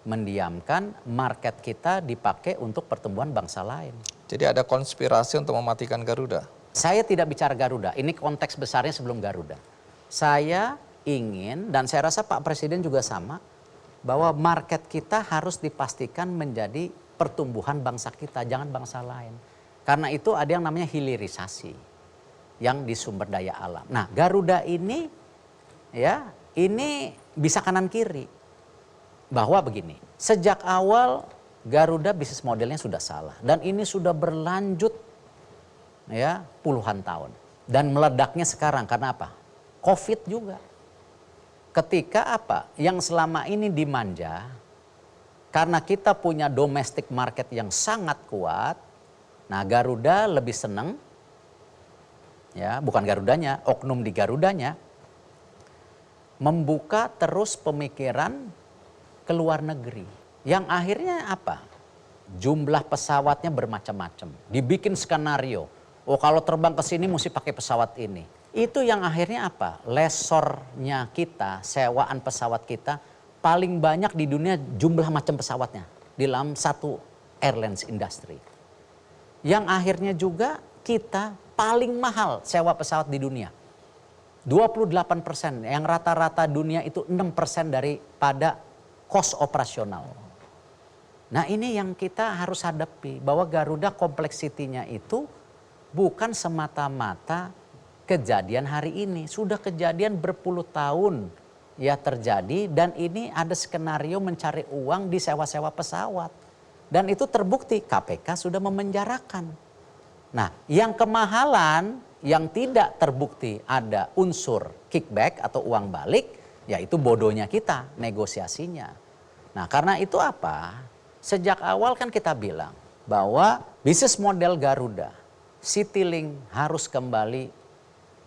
mendiamkan market kita dipakai untuk pertumbuhan bangsa lain. Jadi ada konspirasi untuk mematikan Garuda. Saya tidak bicara Garuda, ini konteks besarnya sebelum Garuda. Saya ingin, dan saya rasa Pak Presiden juga sama, bahwa market kita harus dipastikan menjadi pertumbuhan bangsa kita, jangan bangsa lain. Karena itu ada yang namanya hilirisasi yang di sumber daya alam. Nah, Garuda ini ya, ini bisa kanan kiri. Bahwa begini, sejak awal Garuda bisnis modelnya sudah salah dan ini sudah berlanjut ya puluhan tahun. Dan meledaknya sekarang karena apa? Covid juga. Ketika apa? Yang selama ini dimanja, karena kita punya domestic market yang sangat kuat, nah Garuda lebih senang, ya bukan Garudanya, oknum di Garudanya, membuka terus pemikiran ke luar negeri. Yang akhirnya apa? Jumlah pesawatnya bermacam-macam. Dibikin skenario. Oh kalau terbang ke sini mesti pakai pesawat ini. Itu yang akhirnya apa? Lesornya kita, sewaan pesawat kita, paling banyak di dunia jumlah macam pesawatnya. Di dalam satu airlines industry. Yang akhirnya juga kita paling mahal sewa pesawat di dunia. 28%, yang rata-rata dunia itu 6% daripada cost operasional. Nah ini yang kita harus hadapi, bahwa Garuda kompleksitinya itu bukan semata-mata kejadian hari ini. Sudah kejadian berpuluh tahun ya terjadi, dan ini ada skenario mencari uang di sewa-sewa pesawat. Dan itu terbukti, KPK sudah memenjarakan. Nah yang kemahalan yang tidak terbukti ada unsur kickback atau uang balik, yaitu bodohnya kita negosiasinya. Nah karena itu apa? Sejak awal kan kita bilang bahwa bisnis model Garuda, Citylink harus kembali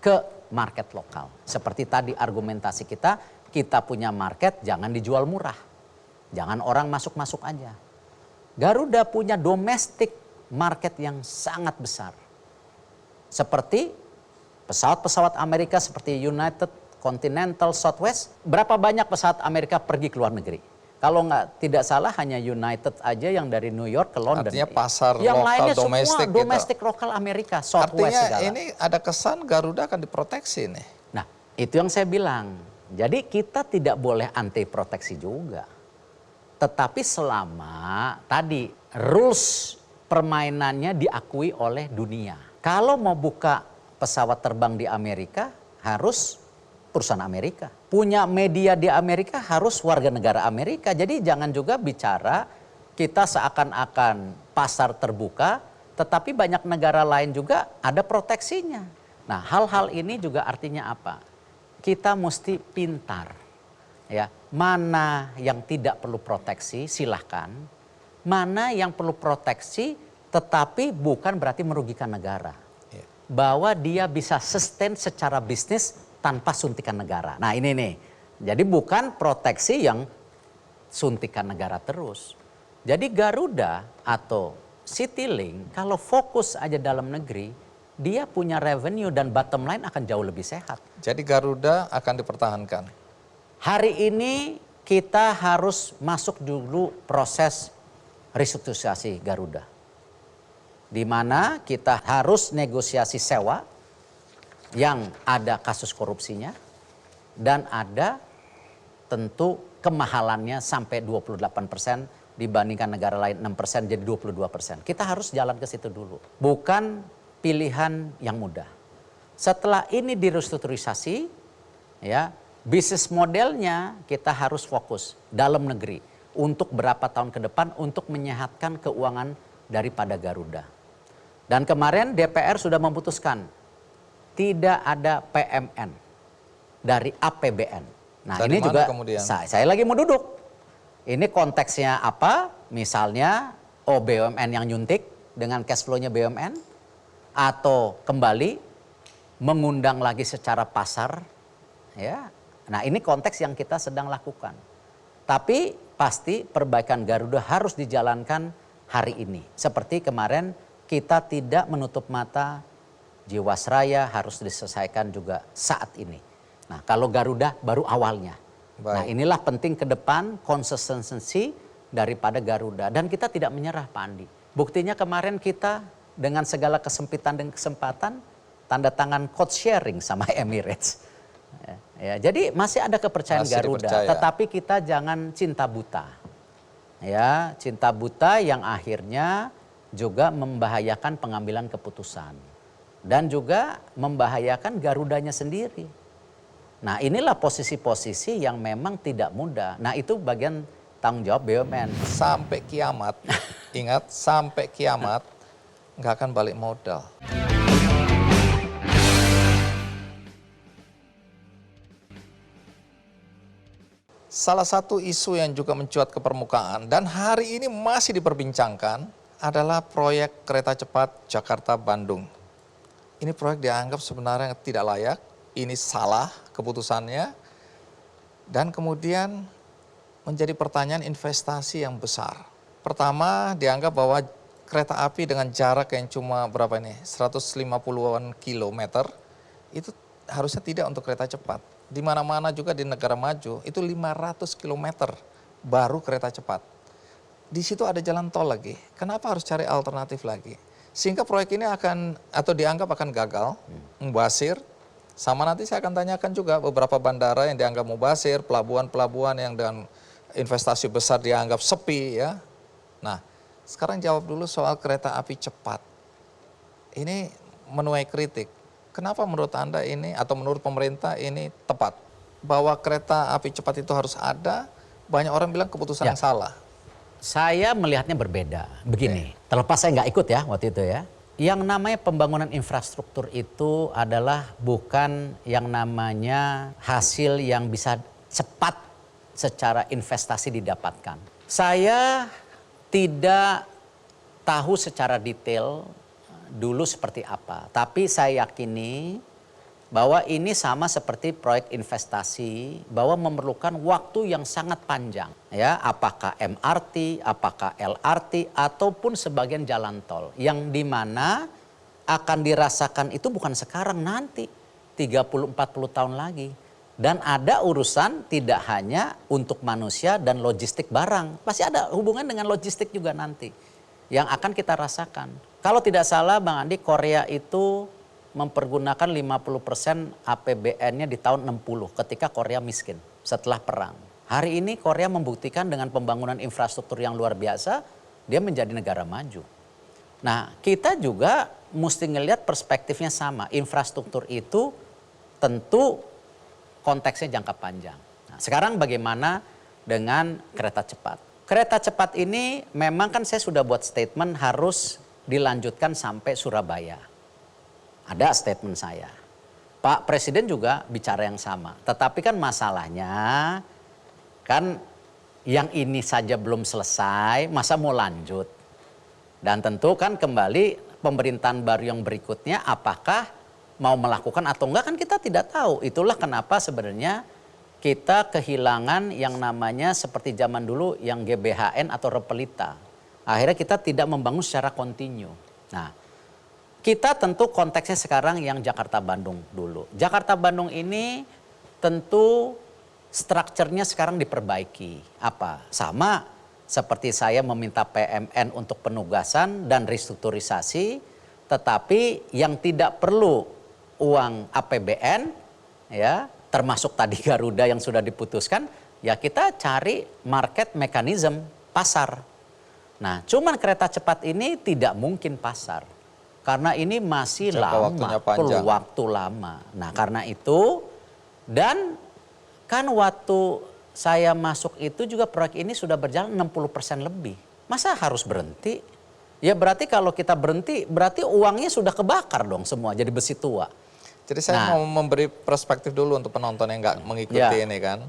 ke market lokal. Seperti tadi argumentasi kita punya market jangan dijual murah. Jangan orang masuk-masuk aja. Garuda punya domestic market yang sangat besar. Seperti pesawat-pesawat Amerika seperti United, Continental, Southwest. Berapa banyak pesawat Amerika pergi ke luar negeri? Kalau tidak salah hanya United aja yang dari New York ke London. Artinya pasar yang lokal lainnya domestik semua domestik lokal Amerika, Southwest Artinya segala. ini ada kesan Garuda akan diproteksi nih. Nah itu yang saya bilang. Jadi kita tidak boleh anti proteksi juga. Tetapi selama tadi rules permainannya diakui oleh dunia. Kalau mau buka pesawat terbang di Amerika harus perusahaan Amerika. Punya media di Amerika harus warga negara Amerika. Jadi jangan juga bicara kita seakan-akan pasar terbuka, tetapi banyak negara lain juga ada proteksinya. Nah hal-hal ini juga artinya apa? Kita mesti pintar. Ya, mana yang tidak perlu proteksi silahkan. Mana yang perlu proteksi tetapi bukan berarti merugikan negara. Bahwa dia bisa sustain secara bisnis tanpa suntikan negara. Nah ini nih, jadi bukan proteksi yang suntikan negara terus. Jadi Garuda atau Citylink kalau fokus aja dalam negeri, dia punya revenue dan bottom line akan jauh lebih sehat. Jadi Garuda akan dipertahankan. Hari ini kita harus masuk dulu proses restrukturisasi Garuda. Di mana kita harus negosiasi sewa yang ada kasus korupsinya dan ada tentu kemahalannya sampai 28% dibandingkan negara lain 6% jadi 22%. Kita harus jalan ke situ dulu. Bukan pilihan yang mudah. Setelah ini direstrukturisasi, ya, bisnis modelnya kita harus fokus dalam negeri untuk berapa tahun ke depan untuk menyehatkan keuangan daripada Garuda. Dan kemarin DPR sudah memutuskan tidak ada PMN dari APBN. Nah dari ini juga kemudian? Saya lagi mau duduk. Ini konteksnya apa? Misalnya BUMN yang nyuntik dengan cash flow-nya BUMN atau kembali mengundang lagi secara pasar, ya. Nah ini konteks yang kita sedang lakukan. Tapi pasti perbaikan Garuda harus dijalankan hari ini. Seperti kemarin kita tidak menutup mata Jiwasraya harus diselesaikan juga saat ini. Nah, kalau Garuda baru awalnya. Nah, inilah penting ke depan konsistensi daripada Garuda. Dan kita tidak menyerah, Pak Andi. Buktinya kemarin kita dengan segala kesempitan dan kesempatan tanda tangan code sharing sama Emirates. Ya, jadi masih ada kepercayaan Masih Garuda, dipercaya. tetapi kita jangan cinta buta. Ya, cinta buta yang akhirnya juga membahayakan pengambilan keputusan dan juga membahayakan Garudanya sendiri. Nah, inilah posisi-posisi yang memang tidak mudah. Nah, itu bagian tanggung jawab BUMN. Sampai kiamat, ingat sampai kiamat nggak akan balik modal. Salah satu isu yang juga mencuat ke permukaan dan hari ini masih diperbincangkan adalah proyek kereta cepat Jakarta-Bandung. Ini proyek dianggap sebenarnya tidak layak, ini salah keputusannya, dan kemudian menjadi pertanyaan investasi yang besar. Pertama, dianggap bahwa kereta api dengan jarak yang cuma berapa ini, 150-an kilometer, itu harusnya tidak untuk kereta cepat. Di mana-mana juga di negara maju, itu 500 kilometer baru kereta cepat. Di situ ada jalan tol lagi, kenapa harus cari alternatif lagi? Sehingga proyek ini akan, atau dianggap akan gagal, mubazir. Sama nanti saya akan tanyakan juga beberapa bandara yang dianggap mubazir, pelabuhan-pelabuhan yang dengan investasi besar dianggap sepi ya. Nah, sekarang jawab dulu soal kereta api cepat. Ini menuai kritik. Kenapa menurut Anda ini atau menurut pemerintah ini tepat? Bahwa kereta api cepat itu harus ada, banyak orang bilang keputusan yang salah. Saya melihatnya berbeda. Begini, terlepas saya nggak ikut ya waktu itu ya. Yang namanya pembangunan infrastruktur itu adalah bukan yang namanya hasil yang bisa cepat secara investasi didapatkan. Saya tidak tahu secara detail dulu seperti apa, tapi saya yakini bahwa ini sama seperti proyek investasi, bahwa memerlukan waktu yang sangat panjang. Ya, apakah MRT, apakah LRT, ataupun sebagian jalan tol. Yang dimana akan dirasakan itu bukan sekarang, nanti 30-40 tahun lagi. Dan ada urusan tidak hanya untuk manusia dan logistik barang. Pasti ada hubungan dengan logistik juga nanti yang akan kita rasakan. Kalau tidak salah Bang Andi, Korea itu mempergunakan 50% APBN-nya di tahun 60 ketika Korea miskin setelah perang. Hari ini Korea membuktikan dengan pembangunan infrastruktur yang luar biasa, dia menjadi negara maju. Nah, kita juga mesti ngelihat perspektifnya sama. Infrastruktur itu tentu konteksnya jangka panjang. Nah, sekarang bagaimana dengan kereta cepat? Kereta cepat ini memang kan saya sudah buat statement harus dilanjutkan sampai Surabaya. Ada statement saya. Pak Presiden juga bicara yang sama. Tetapi kan masalahnya kan yang ini saja belum selesai, masa mau lanjut? Dan tentu kan kembali pemerintahan baru yang berikutnya apakah mau melakukan atau enggak kan kita tidak tahu. Itulah kenapa sebenarnya kita kehilangan yang namanya seperti zaman dulu yang GBHN atau Repelita. Akhirnya kita tidak membangun secara kontinu. Nah, kita tentu konteksnya sekarang yang Jakarta-Bandung dulu. Jakarta-Bandung ini tentu strukturnya sekarang diperbaiki. Apa? Sama seperti saya meminta PMN untuk penugasan dan restrukturisasi, tetapi yang tidak perlu uang APBN, ya, termasuk tadi Garuda yang sudah diputuskan, ya kita cari market mechanism, pasar. Nah, cuman kereta cepat ini tidak mungkin pasar. Karena ini masih lama, perlu waktu lama. Nah, karena itu, dan kan waktu saya masuk itu juga proyek ini sudah berjalan 60% lebih. Masa harus berhenti? Ya berarti kalau kita berhenti, berarti uangnya sudah kebakar dong semua, jadi besi tua. Jadi saya mau memberi perspektif dulu untuk penonton yang nggak mengikuti ini kan.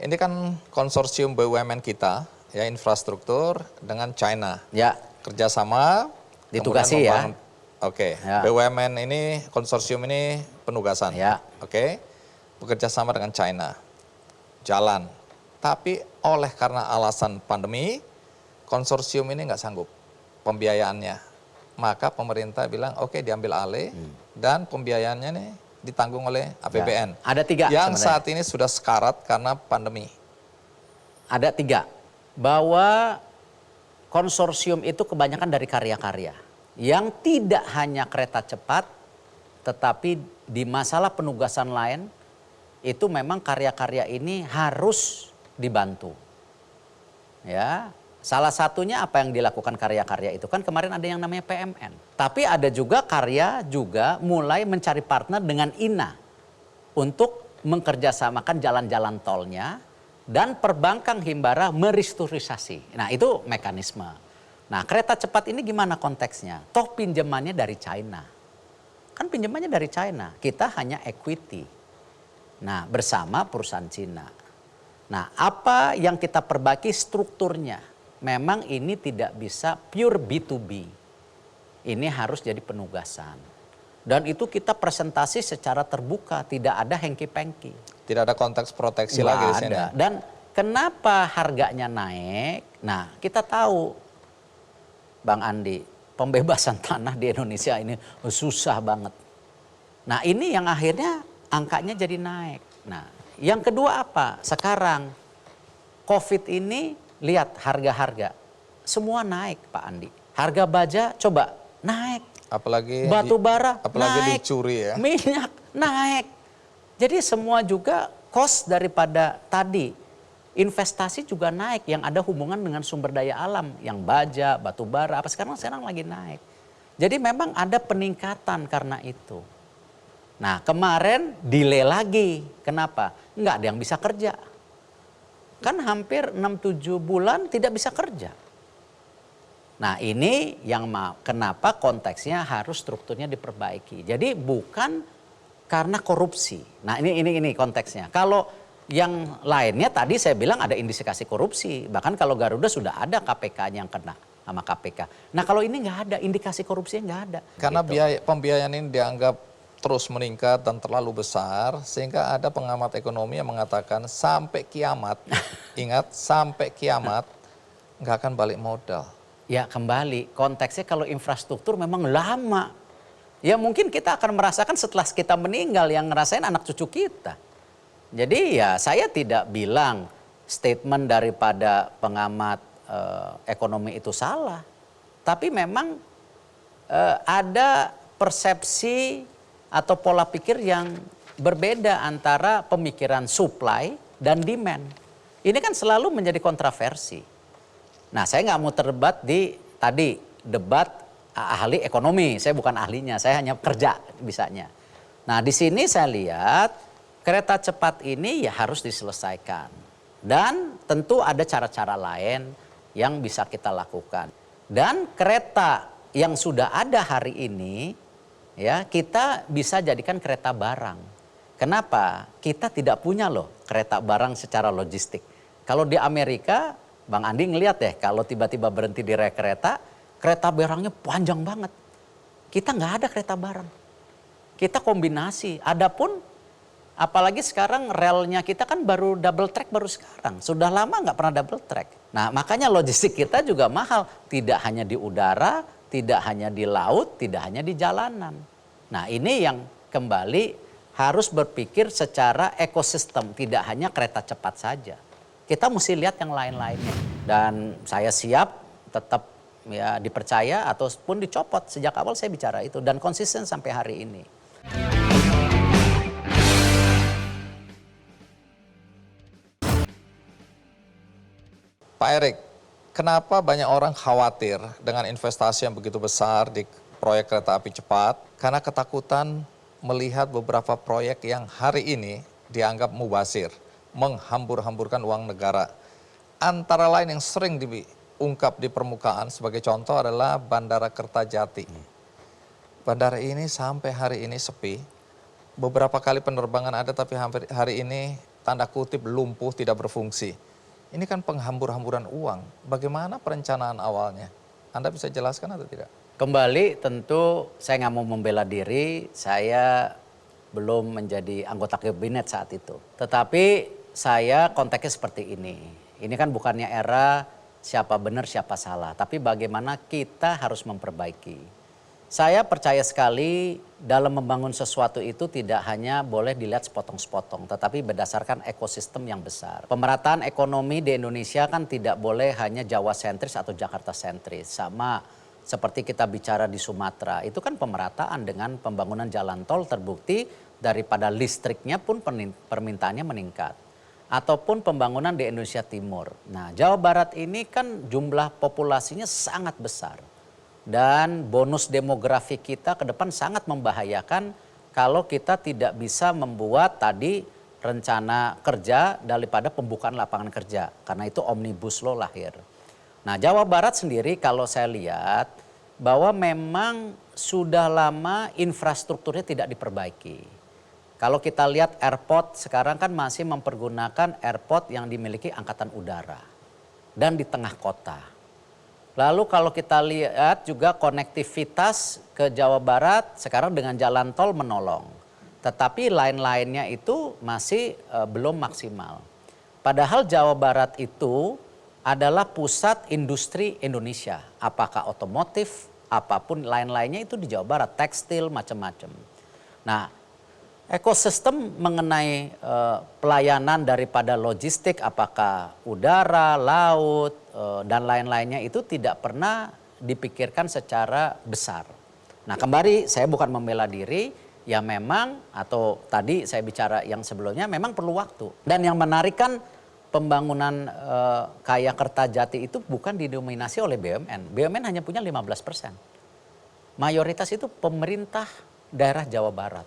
Ini kan konsorsium BUMN kita, ya infrastruktur dengan China. Ya. Kerjasama. Ditugasi ya. Oke. BUMN ini, konsorsium ini penugasan. Ya. Oke. Bekerja sama dengan China. Jalan. Tapi oleh karena alasan pandemi, konsorsium ini nggak sanggup pembiayaannya. Maka pemerintah bilang oke diambil alih dan pembiayaannya nih ditanggung oleh APBN. Ya, ada 3 yang sebenarnya. saat ini sudah sekarat karena pandemi. Ada 3. Bahwa konsorsium itu kebanyakan dari karya-karya. Yang tidak hanya kereta cepat, tetapi di masalah penugasan lain, itu memang karya-karya ini harus dibantu. Ya, salah satunya apa yang dilakukan karya-karya itu kan kemarin ada yang namanya PMN. Tapi ada juga karya juga mulai mencari partner dengan INA untuk mengkerjasamakan jalan-jalan tolnya dan perbankan himbara merestrukturisasi. Nah itu mekanisme. Nah kereta cepat ini gimana konteksnya? Toh pinjamannya dari China. Kan pinjamannya dari China, kita hanya equity. Nah bersama perusahaan Cina. Nah apa yang kita perbaiki strukturnya? Memang ini tidak bisa pure B2B. Ini harus jadi penugasan. Dan itu kita presentasi secara terbuka, tidak ada hengki-pengki. Tidak ada konteks proteksi Nggak lagi di sini. ada. Dan kenapa harganya naik? Nah kita tahu Bang Andi, pembebasan tanah di Indonesia ini susah banget. Nah ini yang akhirnya angkanya jadi naik. Nah yang kedua apa? Sekarang COVID ini lihat harga-harga. Semua naik Pak Andi. Harga baja coba naik. Apalagi Batu bara apalagi naik. dicuri ya. Minyak naik. Jadi semua juga cost daripada tadi. Investasi juga naik yang ada hubungan dengan sumber daya alam. Yang baja, batu bara, apa sekarang lagi naik. Jadi memang ada peningkatan karena itu. Nah kemarin delay lagi. Kenapa? Nggak ada yang bisa kerja. Kan hampir 6-7 bulan tidak bisa kerja. Nah ini yang kenapa konteksnya harus strukturnya diperbaiki. Jadi bukan karena korupsi. Nah ini konteksnya. Kalau yang lainnya tadi saya bilang ada indikasi korupsi. Bahkan kalau Garuda sudah ada KPK-nya yang kena sama KPK. Nah kalau ini nggak ada, indikasi korupsinya nggak ada. Karena gitu. pembiayaan ini dianggap terus meningkat dan terlalu besar sehingga ada pengamat ekonomi yang mengatakan sampai kiamat, ingat sampai kiamat nggak akan balik modal. Ya kembali konteksnya kalau infrastruktur memang lama. Ya mungkin kita akan merasakan setelah kita meninggal yang ngerasain anak cucu kita. Jadi ya saya tidak bilang statement daripada pengamat ekonomi itu salah. Tapi memang ada persepsi atau pola pikir yang berbeda antara pemikiran supply dan demand. Ini kan selalu menjadi kontroversi. Nah saya nggak mau terdebat di tadi debat ahli ekonomi. Saya bukan ahlinya, saya hanya kerja bisanya. Nah di sini saya lihat kereta cepat ini ya harus diselesaikan. Dan tentu ada cara-cara lain yang bisa kita lakukan. Dan kereta yang sudah ada hari ini ya kita bisa jadikan kereta barang. Kenapa? Kita tidak punya loh kereta barang secara logistik. Kalau di Amerika, Bang Andi ngeliat deh kalau tiba-tiba berhenti di rel kereta, kereta barangnya panjang banget. Kita nggak ada kereta barang. Kita kombinasi. Adapun apalagi sekarang relnya kita kan baru double track baru sekarang. Sudah lama nggak pernah double track. Nah makanya logistik kita juga mahal. Tidak hanya di udara, tidak hanya di laut, tidak hanya di jalanan. Nah ini yang kembali harus berpikir secara ekosistem. Tidak hanya kereta cepat saja. Kita mesti lihat yang lain-lainnya. Dan saya siap tetap ya dipercaya ataupun dicopot. Sejak awal saya bicara itu dan konsisten sampai hari ini. Pak Erik, kenapa banyak orang khawatir dengan investasi yang begitu besar di proyek kereta api cepat? Karena ketakutan melihat beberapa proyek yang hari ini dianggap mubazir, menghambur-hamburkan uang negara. Antara lain yang sering diungkap di permukaan sebagai contoh adalah Bandara Kertajati. Bandara ini sampai hari ini sepi. Beberapa kali penerbangan ada tapi hampir hari ini tanda kutip lumpuh tidak berfungsi. Ini kan penghambur-hamburan uang. Bagaimana perencanaan awalnya? Anda bisa jelaskan atau tidak? Kembali tentu saya nggak mau membela diri, saya belum menjadi anggota kabinet saat itu. Tetapi saya konteksnya seperti ini. Ini kan bukannya era siapa benar siapa salah, tapi bagaimana kita harus memperbaiki. Saya percaya sekali dalam membangun sesuatu itu tidak hanya boleh dilihat sepotong-sepotong, tetapi berdasarkan ekosistem yang besar. Pemerataan ekonomi di Indonesia kan tidak boleh hanya Jawa sentris atau Jakarta sentris. Sama seperti kita bicara di Sumatera, itu kan pemerataan dengan pembangunan jalan tol terbukti daripada listriknya pun permintaannya meningkat. Ataupun pembangunan di Indonesia Timur. Nah, Jawa Barat ini kan jumlah populasinya sangat besar. Dan bonus demografi kita ke depan sangat membahayakan kalau kita tidak bisa membuat tadi rencana kerja daripada pembukaan lapangan kerja. Karena itu Omnibus Law lahir. Nah, Jawa Barat sendiri kalau saya lihat bahwa memang sudah lama infrastrukturnya tidak diperbaiki. Kalau kita lihat airport sekarang kan masih mempergunakan airport yang dimiliki angkatan udara dan di tengah kota. Lalu kalau kita lihat juga konektivitas ke Jawa Barat sekarang dengan jalan tol menolong. Tetapi lain-lainnya itu masih belum maksimal. Padahal Jawa Barat itu adalah pusat industri Indonesia. Apakah otomotif, apapun lain-lainnya itu di Jawa Barat, tekstil, macam-macam. Nah, ekosistem mengenai pelayanan daripada logistik, apakah udara, laut, dan lain-lainnya itu tidak pernah dipikirkan secara besar. Nah, kembali saya bukan membela diri, ya memang atau tadi saya bicara yang sebelumnya memang perlu waktu. Dan yang menarik kan pembangunan Kaya Kertajati itu bukan didominasi oleh BUMN. BUMN hanya punya 15%. Mayoritas itu pemerintah daerah Jawa Barat.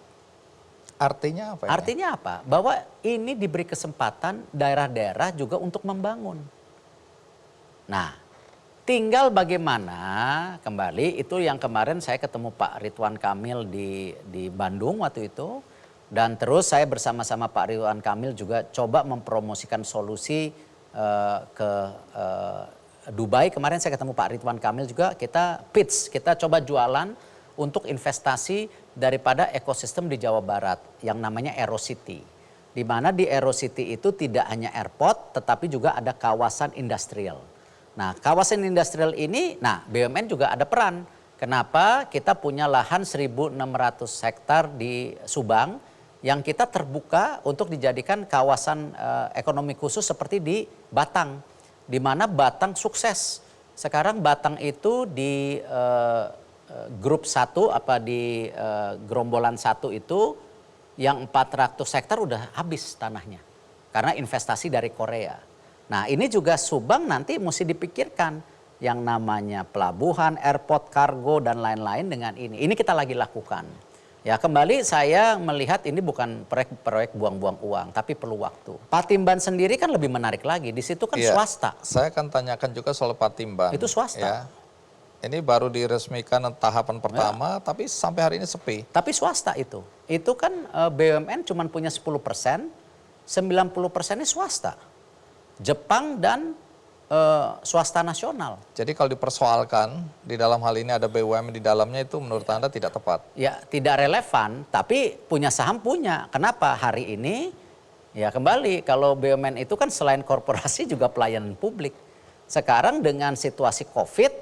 Artinya apa? Artinya apa? Bahwa ini diberi kesempatan daerah-daerah juga untuk membangun. Nah, tinggal bagaimana kembali itu yang kemarin saya ketemu Pak Ridwan Kamil di Bandung waktu itu. Dan terus saya bersama-sama Pak Ridwan Kamil juga coba mempromosikan solusi ke Dubai. Kemarin saya ketemu Pak Ridwan Kamil juga, kita pitch, kita coba jualan untuk investasi daripada ekosistem di Jawa Barat yang namanya AeroCity. Di mana di AeroCity itu tidak hanya airport tetapi juga ada kawasan industrial. Nah, kawasan industrial ini, nah BUMN juga ada peran. Kenapa? Kita punya lahan 1.600 hektar di Subang yang kita terbuka untuk dijadikan kawasan ekonomi khusus seperti di Batang. Di mana Batang sukses. Sekarang Batang itu di grup 1 apa di gerombolan 1 itu yang 400 hektar udah habis tanahnya. Karena investasi dari Korea. Nah, ini juga Subang nanti mesti dipikirkan yang namanya pelabuhan, airport, kargo dan lain-lain dengan ini. Ini kita lagi lakukan. Ya, kembali saya melihat ini bukan proyek buang-buang uang, tapi perlu waktu. Patimban sendiri kan lebih menarik lagi. Di situ kan swasta. Saya akan tanyakan juga soal Patimban. Itu swasta. Ya. Ini baru diresmikan tahapan pertama, tapi sampai hari ini sepi. Tapi swasta itu. Itu kan BUMN cuma punya 10%, 90%-nya swasta. Jepang dan swasta nasional. Jadi kalau dipersoalkan di dalam hal ini ada BUMN di dalamnya itu menurut Anda tidak tepat? Ya tidak relevan, tapi punya saham punya. Kenapa? Hari ini ya kembali kalau BUMN itu kan selain korporasi juga pelayanan publik. Sekarang dengan situasi COVID,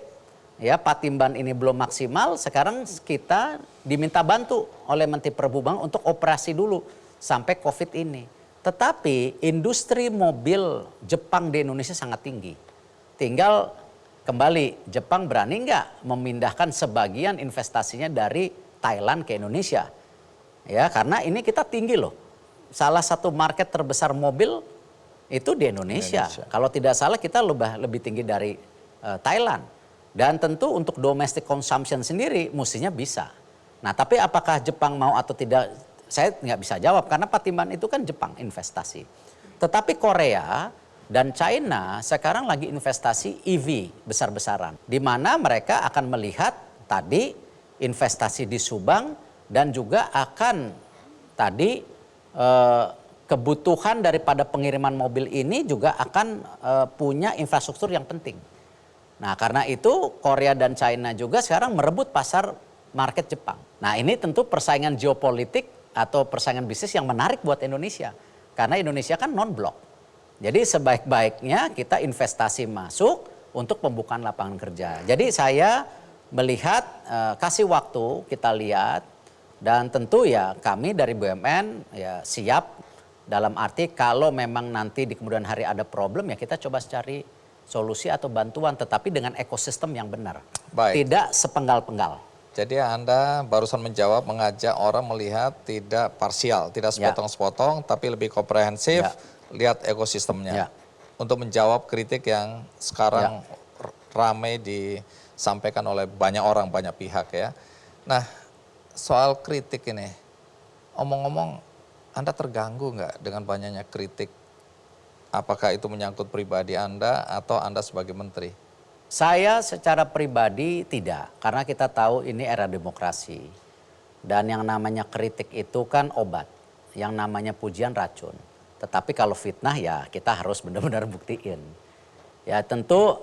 ya Patimban ini belum maksimal, sekarang kita diminta bantu oleh Menteri Perhubungan untuk operasi dulu sampai COVID ini. Tetapi industri mobil Jepang di Indonesia sangat tinggi. Tinggal kembali Jepang berani nggak memindahkan sebagian investasinya dari Thailand ke Indonesia. Ya, karena ini kita tinggi loh. Salah satu market terbesar mobil itu di Indonesia. Kalau tidak salah kita lebih tinggi dari Thailand. Dan tentu untuk domestic consumption sendiri mestinya bisa. Nah, tapi apakah Jepang mau atau tidak? Saya nggak bisa jawab karena Patimban itu kan Jepang investasi. Tetapi Korea dan China sekarang lagi investasi EV besar-besaran. Di mana mereka akan melihat tadi investasi di Subang dan juga akan tadi kebutuhan daripada pengiriman mobil ini juga akan punya infrastruktur yang penting. Nah, karena itu Korea dan China juga sekarang merebut pasar market Jepang. Nah, ini tentu persaingan geopolitik atau persaingan bisnis yang menarik buat Indonesia. Karena Indonesia kan non-blok. Jadi sebaik-baiknya kita investasi masuk untuk pembukaan lapangan kerja. Jadi saya melihat, kasih waktu kita lihat, dan tentu ya kami dari BUMN ya siap dalam arti kalau memang nanti di kemudian hari ada problem ya kita coba cari solusi atau bantuan, tetapi dengan ekosistem yang benar. Baik. Tidak sepenggal-penggal. Jadi Anda barusan menjawab, mengajak orang melihat tidak parsial, tidak sepotong-sepotong, tapi lebih komprehensif, lihat ekosistemnya. Untuk menjawab kritik yang sekarang ramai disampaikan oleh banyak orang, banyak pihak ya. Nah, soal kritik ini, omong-omong Anda terganggu nggak dengan banyaknya kritik? Apakah itu menyangkut pribadi Anda atau Anda sebagai menteri? Saya secara pribadi tidak, karena kita tahu ini era demokrasi. Dan yang namanya kritik itu kan obat, yang namanya pujian racun. Tetapi kalau fitnah ya kita harus benar-benar buktiin. Ya tentu,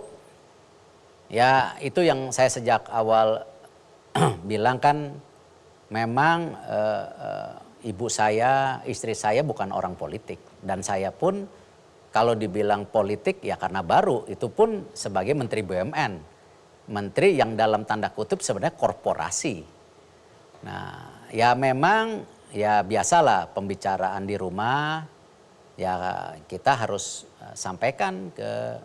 ya itu yang saya sejak awal bilang kan, memang ibu saya, istri saya bukan orang politik. Dan saya pun kalau dibilang politik ya karena baru, itu pun sebagai Menteri BUMN. Menteri yang dalam tanda kutip sebenarnya korporasi. Nah ya memang ya biasalah pembicaraan di rumah, ya kita harus sampaikan ke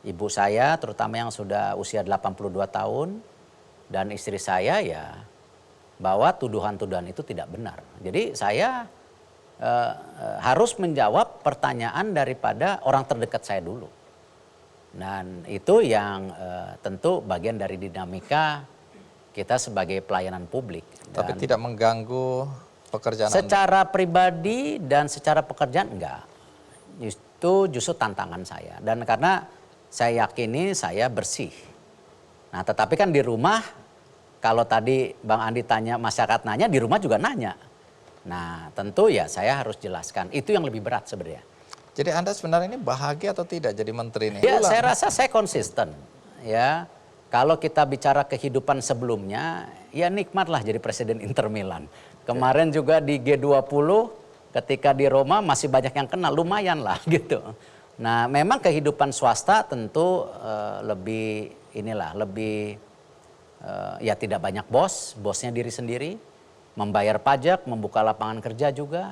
ibu saya terutama yang sudah usia 82 tahun dan istri saya ya bahwa tuduhan-tuduhan itu tidak benar. Jadi saya harus menjawab pertanyaan daripada orang terdekat saya dulu. Dan itu yang tentu bagian dari dinamika kita sebagai pelayanan publik. Tapi tidak mengganggu pekerjaan secara pribadi dan secara pekerjaan enggak. Itu justru tantangan saya. Dan karena saya yakini saya bersih. Nah tetapi kan di rumah, kalau tadi Bang Andi tanya, masyarakat nanya, di rumah juga nanya. Nah tentu ya saya harus jelaskan, itu yang lebih berat sebenarnya. Jadi Anda sebenarnya ini bahagia atau tidak jadi menteri ini? Ya saya rasa saya konsisten. Ya kalau kita bicara kehidupan sebelumnya, ya nikmatlah jadi presiden Inter Milan. Kemarin juga di G20 ketika di Roma masih banyak yang kenal, lumayan lah gitu. Nah memang kehidupan swasta tentu lebih ya tidak banyak bosnya diri sendiri, membayar pajak, membuka lapangan kerja juga.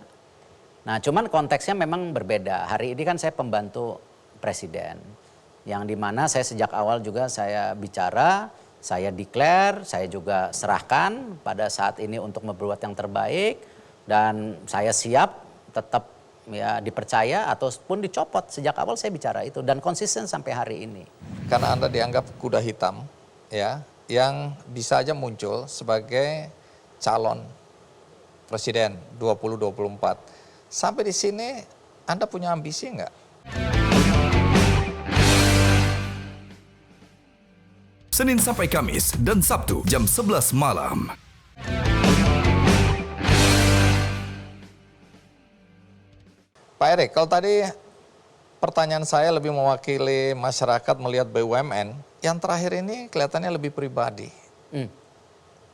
Nah cuman konteksnya memang berbeda. Hari ini kan saya pembantu presiden, yang dimana saya sejak awal juga saya bicara, saya declare, saya juga serahkan pada saat ini untuk membuat yang terbaik. Dan saya siap tetap ya dipercaya ataupun dicopot. Sejak awal saya bicara itu dan konsisten sampai hari ini. Karena Anda dianggap kuda hitam ya, yang bisa aja muncul sebagai calon presiden 2024. Sampai di sini Anda punya ambisi enggak? Senin sampai Kamis dan Sabtu jam 11 malam. Pak Erik, kalau tadi pertanyaan saya lebih mewakili masyarakat melihat BUMN, yang terakhir ini kelihatannya lebih pribadi.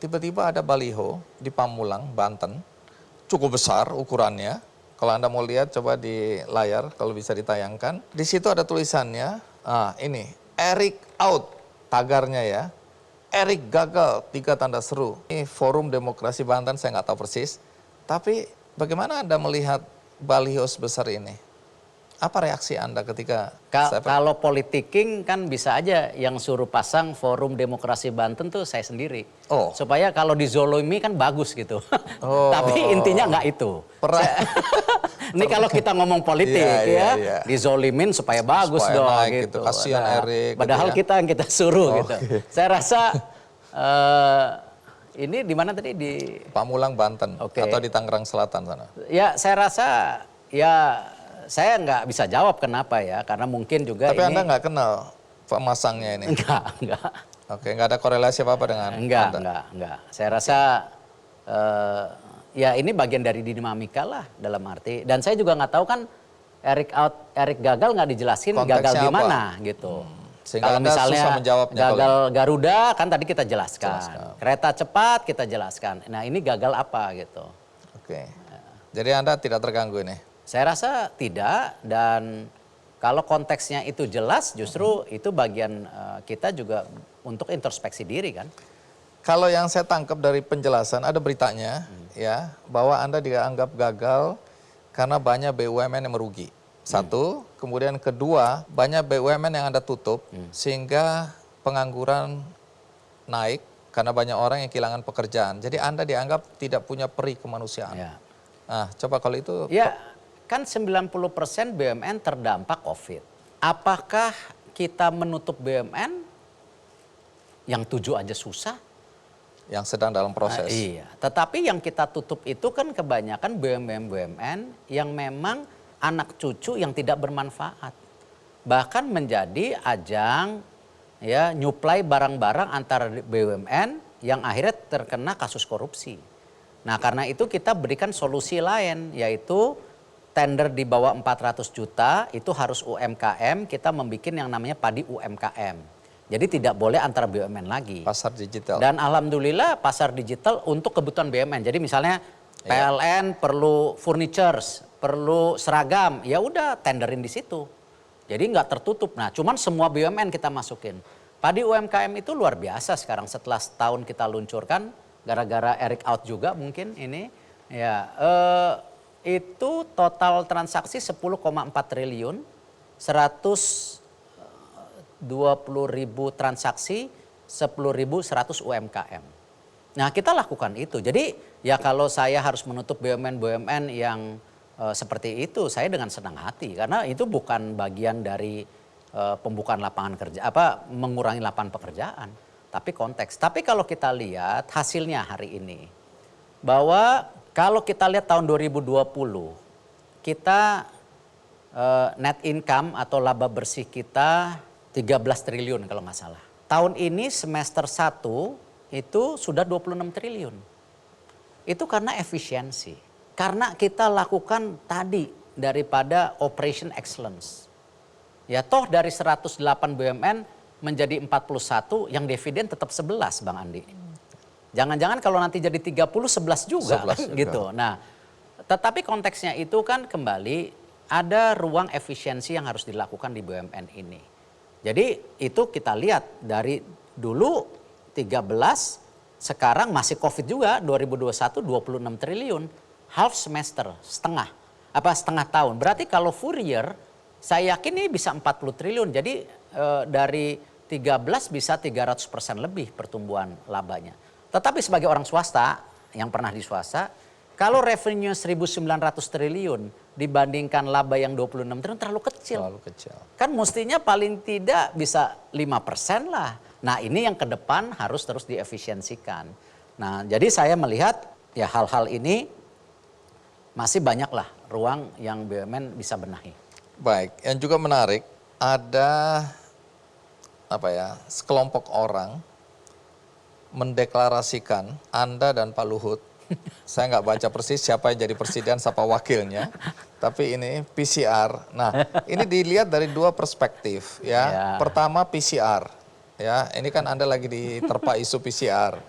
Tiba-tiba ada baliho di Pamulang, Banten, cukup besar ukurannya. Kalau Anda mau lihat coba di layar kalau bisa ditayangkan. Di situ ada tulisannya, ini Erik out, tagarnya ya. Erik gagal, 3 tanda seru. Ini Forum Demokrasi Banten, saya nggak tahu persis. Tapi bagaimana Anda melihat baliho sebesar ini? Apa reaksi Anda ketika Kalau politiking kan bisa aja yang suruh pasang Forum Demokrasi Banten tuh saya sendiri. Oh. Supaya kalau dizolimi kan bagus gitu. Oh. Tapi intinya nggak itu. Ini kalau kita ngomong politik Iya. dizolimin supaya bagus Supaya dong naik gitu. gitu. Kasihan Erik gitu Padahal ya. kita yang kita suruh gitu. Oke. Saya rasa ini di mana tadi di Pamulang, Banten, Oke. atau di Tangerang Selatan sana? Ya saya rasa ya saya nggak bisa jawab kenapa ya, karena mungkin juga Tapi ini Anda nggak kenal pemasangnya ini? enggak. Oke, nggak ada korelasi apa-apa dengan Anda? Enggak. Saya rasa ya ini bagian dari dinamika lah dalam arti. Dan saya juga nggak tahu kan Erik gagal nggak dijelasin Konteksnya gagal di apa? mana gitu. Sehingga Kalau Anda misalnya susah menjawabnya gagal kalau- Garuda kan tadi kita jelaskan. Kereta cepat kita jelaskan. Nah ini gagal apa gitu. Oke. Jadi Anda tidak terganggu ini? Saya rasa tidak, dan kalau konteksnya itu jelas justru itu bagian kita juga untuk introspeksi diri kan. Kalau yang saya tangkap dari penjelasan ada beritanya ya bahwa Anda dianggap gagal karena banyak BUMN yang merugi. Satu, kemudian kedua banyak BUMN yang Anda tutup sehingga pengangguran naik karena banyak orang yang kehilangan pekerjaan. Jadi Anda dianggap tidak punya peri kemanusiaan. Ya. Nah, coba kalau itu Ya, kan 90% BUMN terdampak COVID. Apakah kita menutup BUMN yang 7 aja susah? yang sedang dalam proses. Iya, tetapi yang kita tutup itu kan kebanyakan BUMN yang memang anak cucu yang tidak bermanfaat. Bahkan menjadi ajang ya nyuplai barang-barang antara BUMN yang akhirnya terkena kasus korupsi. Nah, karena itu kita berikan solusi lain, yaitu tender di bawah 400 juta itu harus UMKM, kita membuat yang namanya padi UMKM. Jadi tidak boleh antara BUMN lagi. Pasar digital. Dan alhamdulillah pasar digital untuk kebutuhan BUMN. Jadi misalnya PLN perlu furnitures, perlu seragam, ya udah tenderin di situ. Jadi nggak tertutup. Nah, cuman semua BUMN kita masukin. Padi UMKM itu luar biasa sekarang setelah setahun kita luncurkan, gara-gara Eric out juga mungkin ini. Ya, itu total transaksi 10,4 triliun, 120.000 transaksi, 10.100 UMKM. Nah, kita lakukan itu. Jadi ya kalau saya harus menutup BUMN yang seperti itu, saya dengan senang hati karena itu bukan bagian dari pembukaan lapangan kerja, mengurangi lapangan pekerjaan, tapi konteks. Tapi kalau kita lihat hasilnya hari ini, bahwa kalau kita lihat tahun 2020, kita net income atau laba bersih kita 13 triliun kalau nggak salah. Tahun ini semester 1 itu sudah 26 triliun. Itu karena efisiensi. Karena kita lakukan tadi daripada operation excellence. Ya toh dari 108 BUMN menjadi 41 yang dividen tetap 11 Bang Andi. Jangan-jangan kalau nanti jadi 30 11 juga 11 juga. gitu. Nah, tetapi konteksnya itu kan kembali ada ruang efisiensi yang harus dilakukan di BUMN ini. Jadi itu kita lihat dari dulu 13, sekarang masih COVID juga 2021 26 triliun, half semester, setengah tahun. Berarti kalau full year saya yakin ini bisa 40 triliun. Jadi dari 13 bisa 300% lebih pertumbuhan labanya. Tetapi sebagai orang swasta yang pernah di swasta, kalau revenue 1.900 triliun dibandingkan laba yang 26 triliun terlalu kecil. Terlalu kecil. Kan mestinya paling tidak bisa 5% lah. Nah ini yang ke depan harus terus diefisiensikan. Nah jadi saya melihat ya hal-hal ini masih banyaklah ruang yang BUMN bisa benahi. Baik, yang juga menarik ada sekelompok orang mendeklarasikan Anda dan Pak Luhut. Saya nggak baca persis siapa yang jadi presiden, siapa wakilnya. Tapi ini PCR. Nah, ini dilihat dari dua perspektif ya. Ya. Pertama PCR. Ya, ini kan Anda lagi diterpa isu PCR.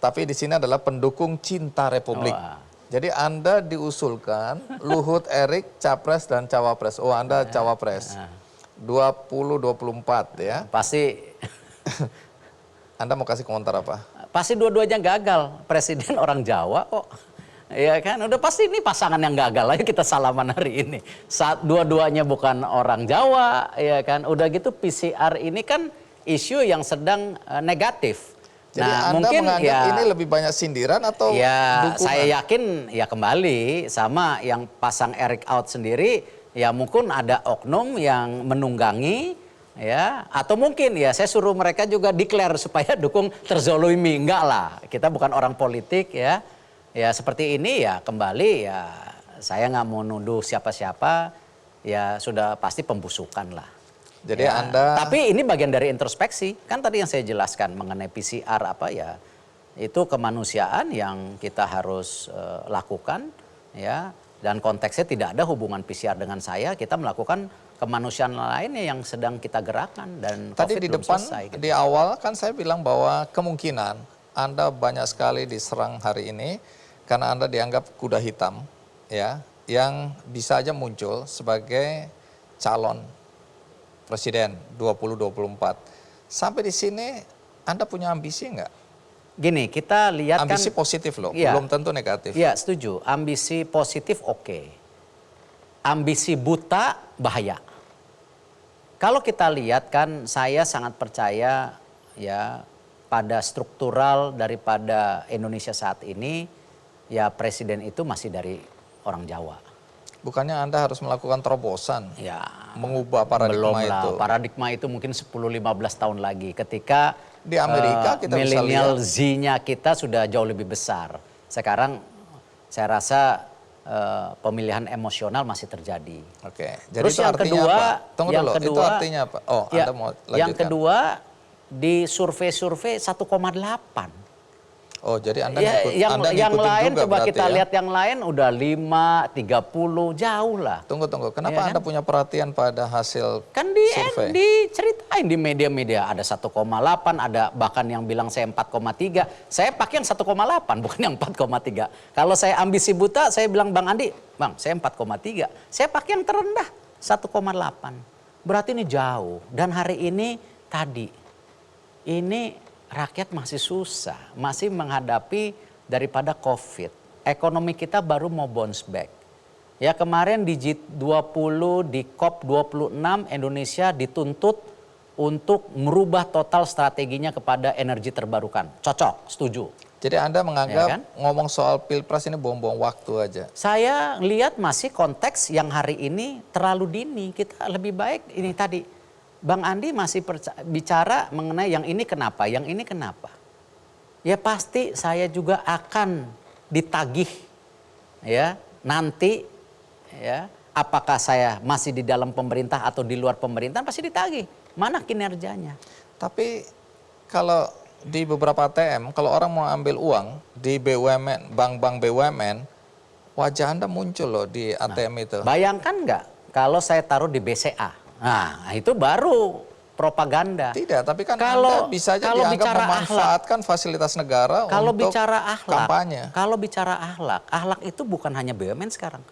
Tapi di sini adalah pendukung cinta Republik. Wah. Jadi Anda diusulkan Luhut Erik capres dan cawapres. Oh, Anda cawapres. 2024 ya. Pasti Anda mau kasih komentar apa? pasti dua-duanya gagal. Presiden orang Jawa kok. Ya kan, udah pasti ini pasangan yang gagal. Ayo kita salaman hari ini. Saat dua-duanya bukan orang Jawa, ya kan. Udah gitu PCR ini kan isu yang sedang negatif. Jadi Anda menganggap ini lebih banyak sindiran atau ya, dukungan? saya yakin ya kembali sama yang pasang Eric out sendiri, ya mungkin ada oknum yang menunggangi, ya atau mungkin ya saya suruh mereka juga declare supaya dukung terzolimi. Enggak lah, kita bukan orang politik ya. Ya seperti ini ya kembali ya saya nggak mau nuduh siapa-siapa, ya sudah pasti pembusukan lah. Jadi ya, Anda tapi ini bagian dari introspeksi. Kan tadi yang saya jelaskan mengenai PCR ya. Itu kemanusiaan yang kita harus lakukan ya. Dan konteksnya tidak ada hubungan PCR dengan saya, kita melakukan kemanusiaan lainnya yang sedang kita gerakan dan tadi COVID di belum depan selesai, gitu. di awal kan saya bilang bahwa kemungkinan Anda banyak sekali diserang hari ini karena Anda dianggap kuda hitam ya. yang bisa aja muncul sebagai calon presiden 2024. Sampai di sini Anda punya ambisi nggak? Gini, kita lihat Ambisi kan, positif loh, iya. belum tentu negatif. Iya, setuju. Ambisi positif oke. Ambisi buta bahaya. Kalau kita lihat kan, saya sangat percaya ya pada struktural daripada Indonesia saat ini, ya presiden itu masih dari orang Jawa. Bukannya Anda harus melakukan terobosan, Ya, mengubah belum paradigma lah. itu. Paradigma itu mungkin 10-15 tahun lagi ketika Di Amerika kita bisa milenial lihat. Z-nya kita sudah jauh lebih besar. Sekarang saya rasa pemilihan emosional masih terjadi. Oke, jadi Terus itu yang artinya kedua, apa? Tunggu yang dulu, itu kedua, artinya apa? Oh, ya, Anda mau lanjutkan. yang kedua di survei-survei 1,8. Oh, jadi Anda Ya, Anda yang ngikutin lain juga coba berarti kita ya? lihat yang lain udah 5, 30, jauh lah. Tunggu. Kenapa Iya kan? Anda punya perhatian pada hasil Kan survei? diceritain di media-media ada 1,8, ada bahkan yang bilang saya 4,3. Saya pakai yang 1,8 bukan yang 4,3. Kalau saya ambisi buta, saya bilang Bang Andi, Bang, saya 4,3. Saya pakai yang terendah 1,8. Berarti ini jauh. Dan hari ini tadi ini rakyat masih susah, masih menghadapi daripada COVID. Ekonomi kita baru mau bounce back. Ya kemarin di G20, di COP26 Indonesia dituntut untuk merubah total strateginya kepada energi terbarukan. Cocok, setuju. Jadi Anda menganggap Ya kan? ngomong soal pilpres ini buang-buang waktu aja. Saya lihat masih konteks yang hari ini terlalu dini. Kita lebih baik ini tadi. Bang Andi masih bicara mengenai yang ini kenapa, yang ini kenapa. Ya pasti saya juga akan ditagih ya nanti ya apakah saya masih di dalam pemerintah atau di luar pemerintahan pasti ditagih. Mana kinerjanya? Tapi kalau di beberapa ATM, kalau orang mau ambil uang di BUMN, bank-bank BUMN, wajah Anda muncul loh di ATM itu. Bayangkan nggak kalau saya taruh di BCA? Nah itu baru propaganda. Tidak, tapi kan Kalau- Anda bisa aja kalau dianggap bicara memanfaatkan fasilitas negara Kalau untuk bicara akhlak, kampanye. kalau bicara akhlak itu bukan hanya BUMN sekarang.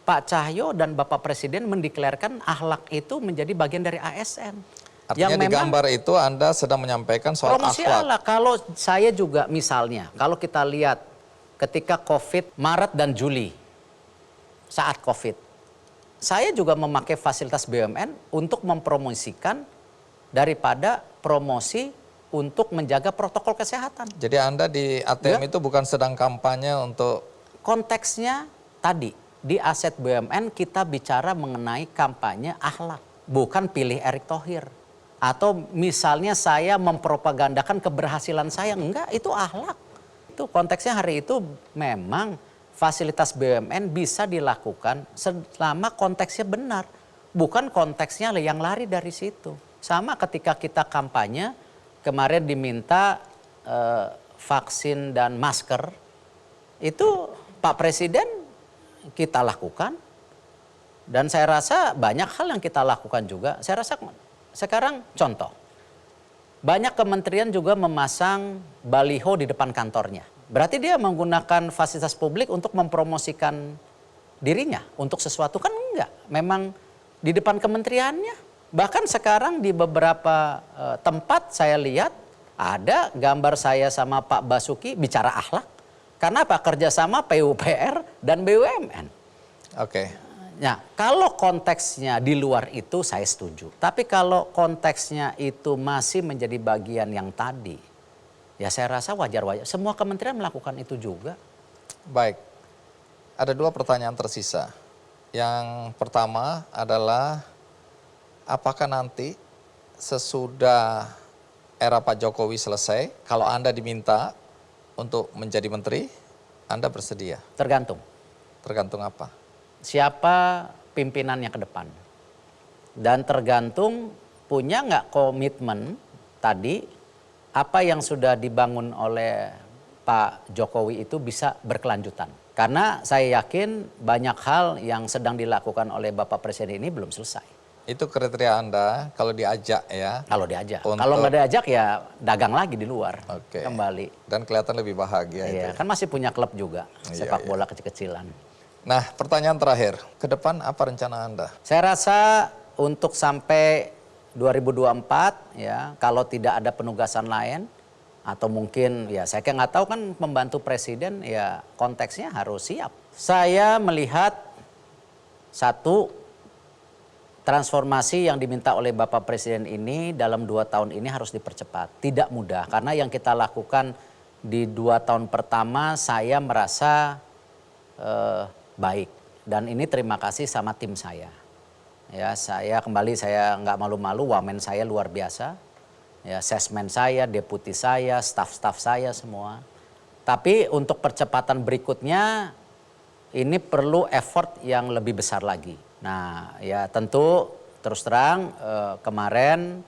Pak Cahyo dan Bapak Presiden mendeklarkan akhlak itu menjadi bagian dari ASN. Artinya di gambar itu Anda sedang menyampaikan soal promosi akhlak. akhlak. Kalau saya juga misalnya, kalau kita lihat ketika COVID Maret dan Juli, saat COVID, saya juga memakai fasilitas BUMN untuk mempromosikan daripada promosi untuk menjaga protokol kesehatan. Jadi Anda di ATM itu bukan sedang kampanye untuk Konteksnya tadi di aset BUMN kita bicara mengenai kampanye akhlak, bukan pilih Erick Thohir. Atau misalnya saya mempropagandakan keberhasilan saya, enggak, itu akhlak. Itu konteksnya hari itu memang fasilitas BUMN bisa dilakukan selama konteksnya benar. Bukan konteksnya yang lari dari situ. Sama ketika kita kampanye, kemarin diminta vaksin dan masker, itu Pak Presiden kita lakukan. Dan saya rasa banyak hal yang kita lakukan juga. Saya rasa sekarang contoh, banyak kementerian juga memasang baliho di depan kantornya. Berarti dia menggunakan fasilitas publik untuk mempromosikan dirinya untuk sesuatu, kan enggak. Memang di depan kementeriannya. Bahkan sekarang di beberapa tempat saya lihat ada gambar saya sama Pak Basuki bicara akhlak. Karena apa? Kerjasama PUPR dan BUMN. Oke. Nah, kalau konteksnya di luar itu saya setuju. Tapi kalau konteksnya itu masih menjadi bagian yang tadi, ya saya rasa wajar-wajar. Semua kementerian melakukan itu juga. Baik. Ada dua pertanyaan tersisa. Yang pertama adalah apakah nanti sesudah era Pak Jokowi selesai, kalau Anda diminta untuk menjadi menteri, Anda bersedia? Tergantung Tergantung apa? siapa pimpinannya ke depan. Dan tergantung punya nggak komitmen tadi apa yang sudah dibangun oleh Pak Jokowi itu bisa berkelanjutan. Karena saya yakin banyak hal yang sedang dilakukan oleh Bapak Presiden ini belum selesai. Itu kriteria Anda kalau diajak ya? Kalau diajak. Untuk- Kalau nggak diajak ya dagang lagi di luar. Oke. Kembali. Dan kelihatan lebih bahagia itu. Iya, kan masih punya klub juga. Iya, Sepak iya. bola kecil-kecilan. Nah, pertanyaan terakhir, ke depan apa rencana Anda? Saya rasa untuk sampai 2024 ya, kalau tidak ada penugasan lain atau mungkin ya saya kayak nggak tahu kan pembantu presiden ya konteksnya harus siap. Saya melihat satu transformasi yang diminta oleh Bapak Presiden ini dalam 2 tahun ini harus dipercepat. Tidak mudah karena yang kita lakukan di 2 tahun pertama saya merasa baik dan ini terima kasih sama tim saya. Ya, saya nggak malu-malu, wamen saya luar biasa. Ya, sesmen saya, deputi saya, staf-staf saya semua. Tapi untuk percepatan berikutnya ini perlu effort yang lebih besar lagi. Nah, ya tentu terus terang kemarin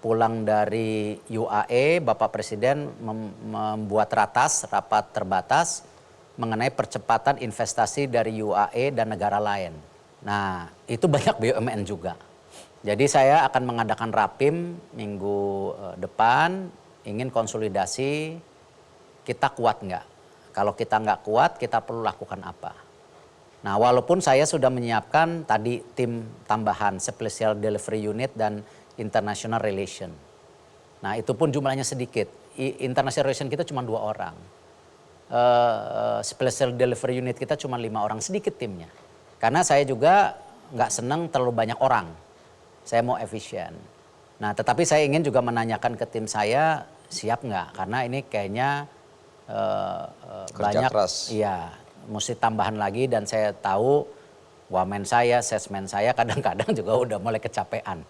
pulang dari UAE, Bapak Presiden membuat rapat terbatas mengenai percepatan investasi dari UAE dan negara lain. Nah, itu banyak BUMN juga. Jadi saya akan mengadakan rapim minggu depan, ingin konsolidasi, kita kuat nggak? Kalau kita nggak kuat, kita perlu lakukan apa? Nah, walaupun saya sudah menyiapkan tadi tim tambahan, Special Delivery Unit dan International Relation. Nah, itu pun jumlahnya sedikit. International Relation kita cuma 2 orang. Special Delivery Unit kita cuma 5 orang, sedikit timnya. Karena saya juga nggak senang terlalu banyak orang. Saya mau efisien. Nah, tetapi saya ingin juga menanyakan ke tim saya, siap nggak? Karena ini kayaknya banyak, keras. Iya, mesti tambahan lagi dan saya tahu wamen saya, sesmen saya kadang-kadang juga udah mulai kecapean.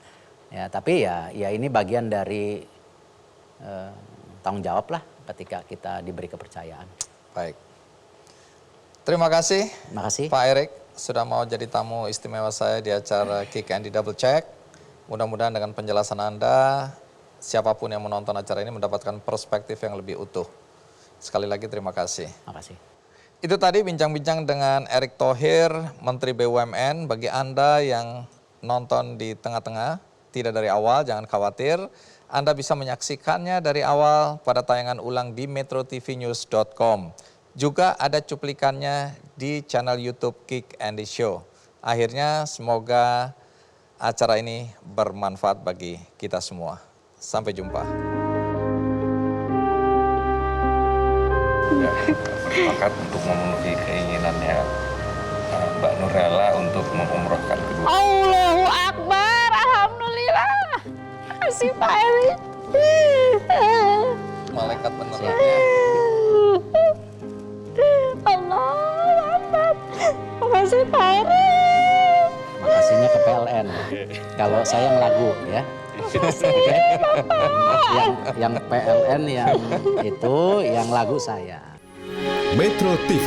Ya, tapi ya ini bagian dari tanggung jawab lah ketika kita diberi kepercayaan. Baik. Terima kasih, Pak Erik sudah mau jadi tamu istimewa saya di acara Kick and Double Check. Mudah-mudahan dengan penjelasan Anda, siapapun yang menonton acara ini mendapatkan perspektif yang lebih utuh. Sekali lagi terima kasih. Terima kasih. Itu tadi bincang-bincang dengan Erick Thohir, Menteri BUMN. Bagi Anda yang nonton di tengah-tengah, tidak dari awal, jangan khawatir. Anda bisa menyaksikannya dari awal pada tayangan ulang di metrotvnews.com. Juga ada cuplikannya di channel YouTube Kick and the Show. Akhirnya semoga acara ini bermanfaat bagi kita semua. Sampai jumpa. Sepakat untuk memenuhi keinginannya Mbak Nurella untuk mengumrohkan kedua. Allahu Akbar, alhamdulillah. Makasih Pak Erik. Malaikat benerannya. Allahu Akbar. Makasih Pak Erik. Makasihnya ke PLN. Kalau saya yang lagu ya. Yang PLN yang itu, yang lagu saya. Metro TV,